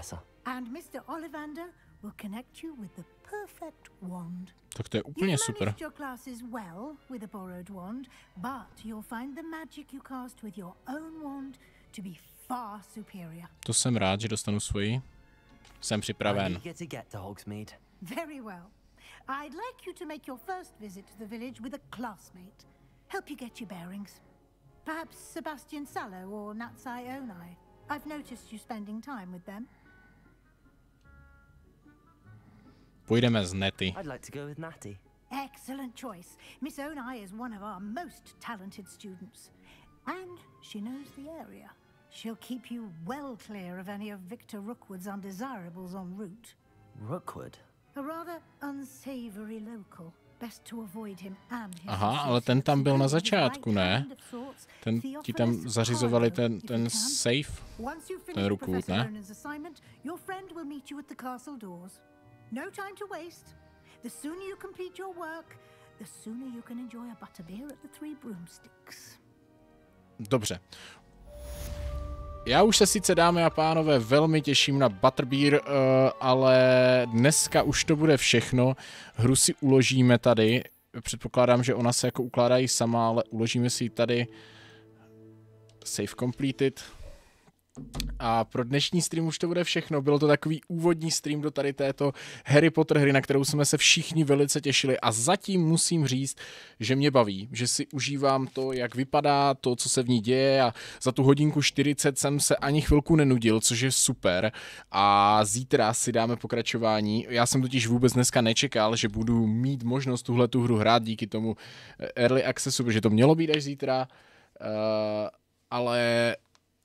And Mr. Ollivander will connect you with the perfect wand. Tak to je úplně super. You've managed your classes well with a borrowed wand, but you'll find the magic you cast with your own wand to be far superior. To jsem rád, že dostanu svoji. Jsem připraven. Very well. I'd like you to make your first visit to the village with a classmate. Help you get your bearings. Perhaps Sebastian Sallow or Natsai Onai. I've noticed you spending time with them. Půjdeme s Netty. I'd like to go with Natty. Excellent choice. Miss Onai is one of our most talented students. And she knows the area. She'll keep you well clear of any of Victor Rookwood's undesirables en route. Rookwood? A rather unsavory local. Best to avoid him and his Aha, ale ten tam byl na začátku, ne? Ti tam zařizovali ten safe, ten Rookwood, ne? Your friend will meet you at the castle doors. No time to waste. The sooner you complete your work, the sooner you can enjoy a butterbeer at the Three Broomsticks. Dobře. Já už se sice, dámy a pánové, velmi těším na Butterbeer, ale dneska už to bude všechno. Hru si uložíme tady. Předpokládám, že ona se jako ukládá i sama, ale uložíme si ji tady. Save completed. A pro dnešní stream už to bude všechno. Bylo to takový úvodní stream do tady této Harry Potter hry, na kterou jsme se všichni velice těšili. A zatím musím říct, že mě baví, že si užívám to, jak vypadá, to, co se v ní děje, a za tu hodinku 40 jsem se ani chvilku nenudil, což je super. A zítra si dáme pokračování. Já jsem totiž vůbec dneska nečekal, že budu mít možnost tuhletu hru hrát díky tomu Early Accessu, protože to mělo být až zítra, ale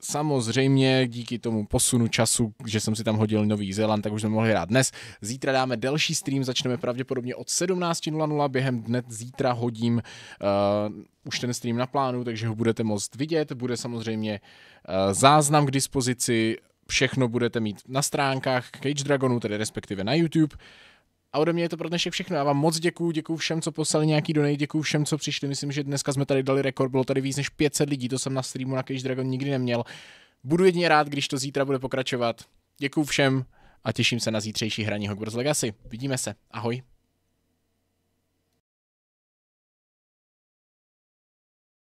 samozřejmě díky tomu posunu času, že jsem si tam hodil Nový Zéland, tak už jsme mohli hrát dnes. Zítra dáme delší stream, začneme pravděpodobně od 17:00, během dne zítra hodím už ten stream na plánu, takže ho budete moct vidět, bude samozřejmě záznam k dispozici, všechno budete mít na stránkách Cage Dragonu, tedy respektive na YouTube. A ode mě je to pro dnešek všechno. Já vám moc děkuju všem, co poslali nějaký donate, děkuju všem, co přišli. Myslím, že dneska jsme tady dali rekord, bylo tady víc než 500 lidí, to jsem na streamu na Cage Dragon nikdy neměl. Budu jedině rád, když to zítra bude pokračovat. Děkuju všem a těším se na zítřejší hraní Hogwarts Legacy. Vidíme se. Ahoj.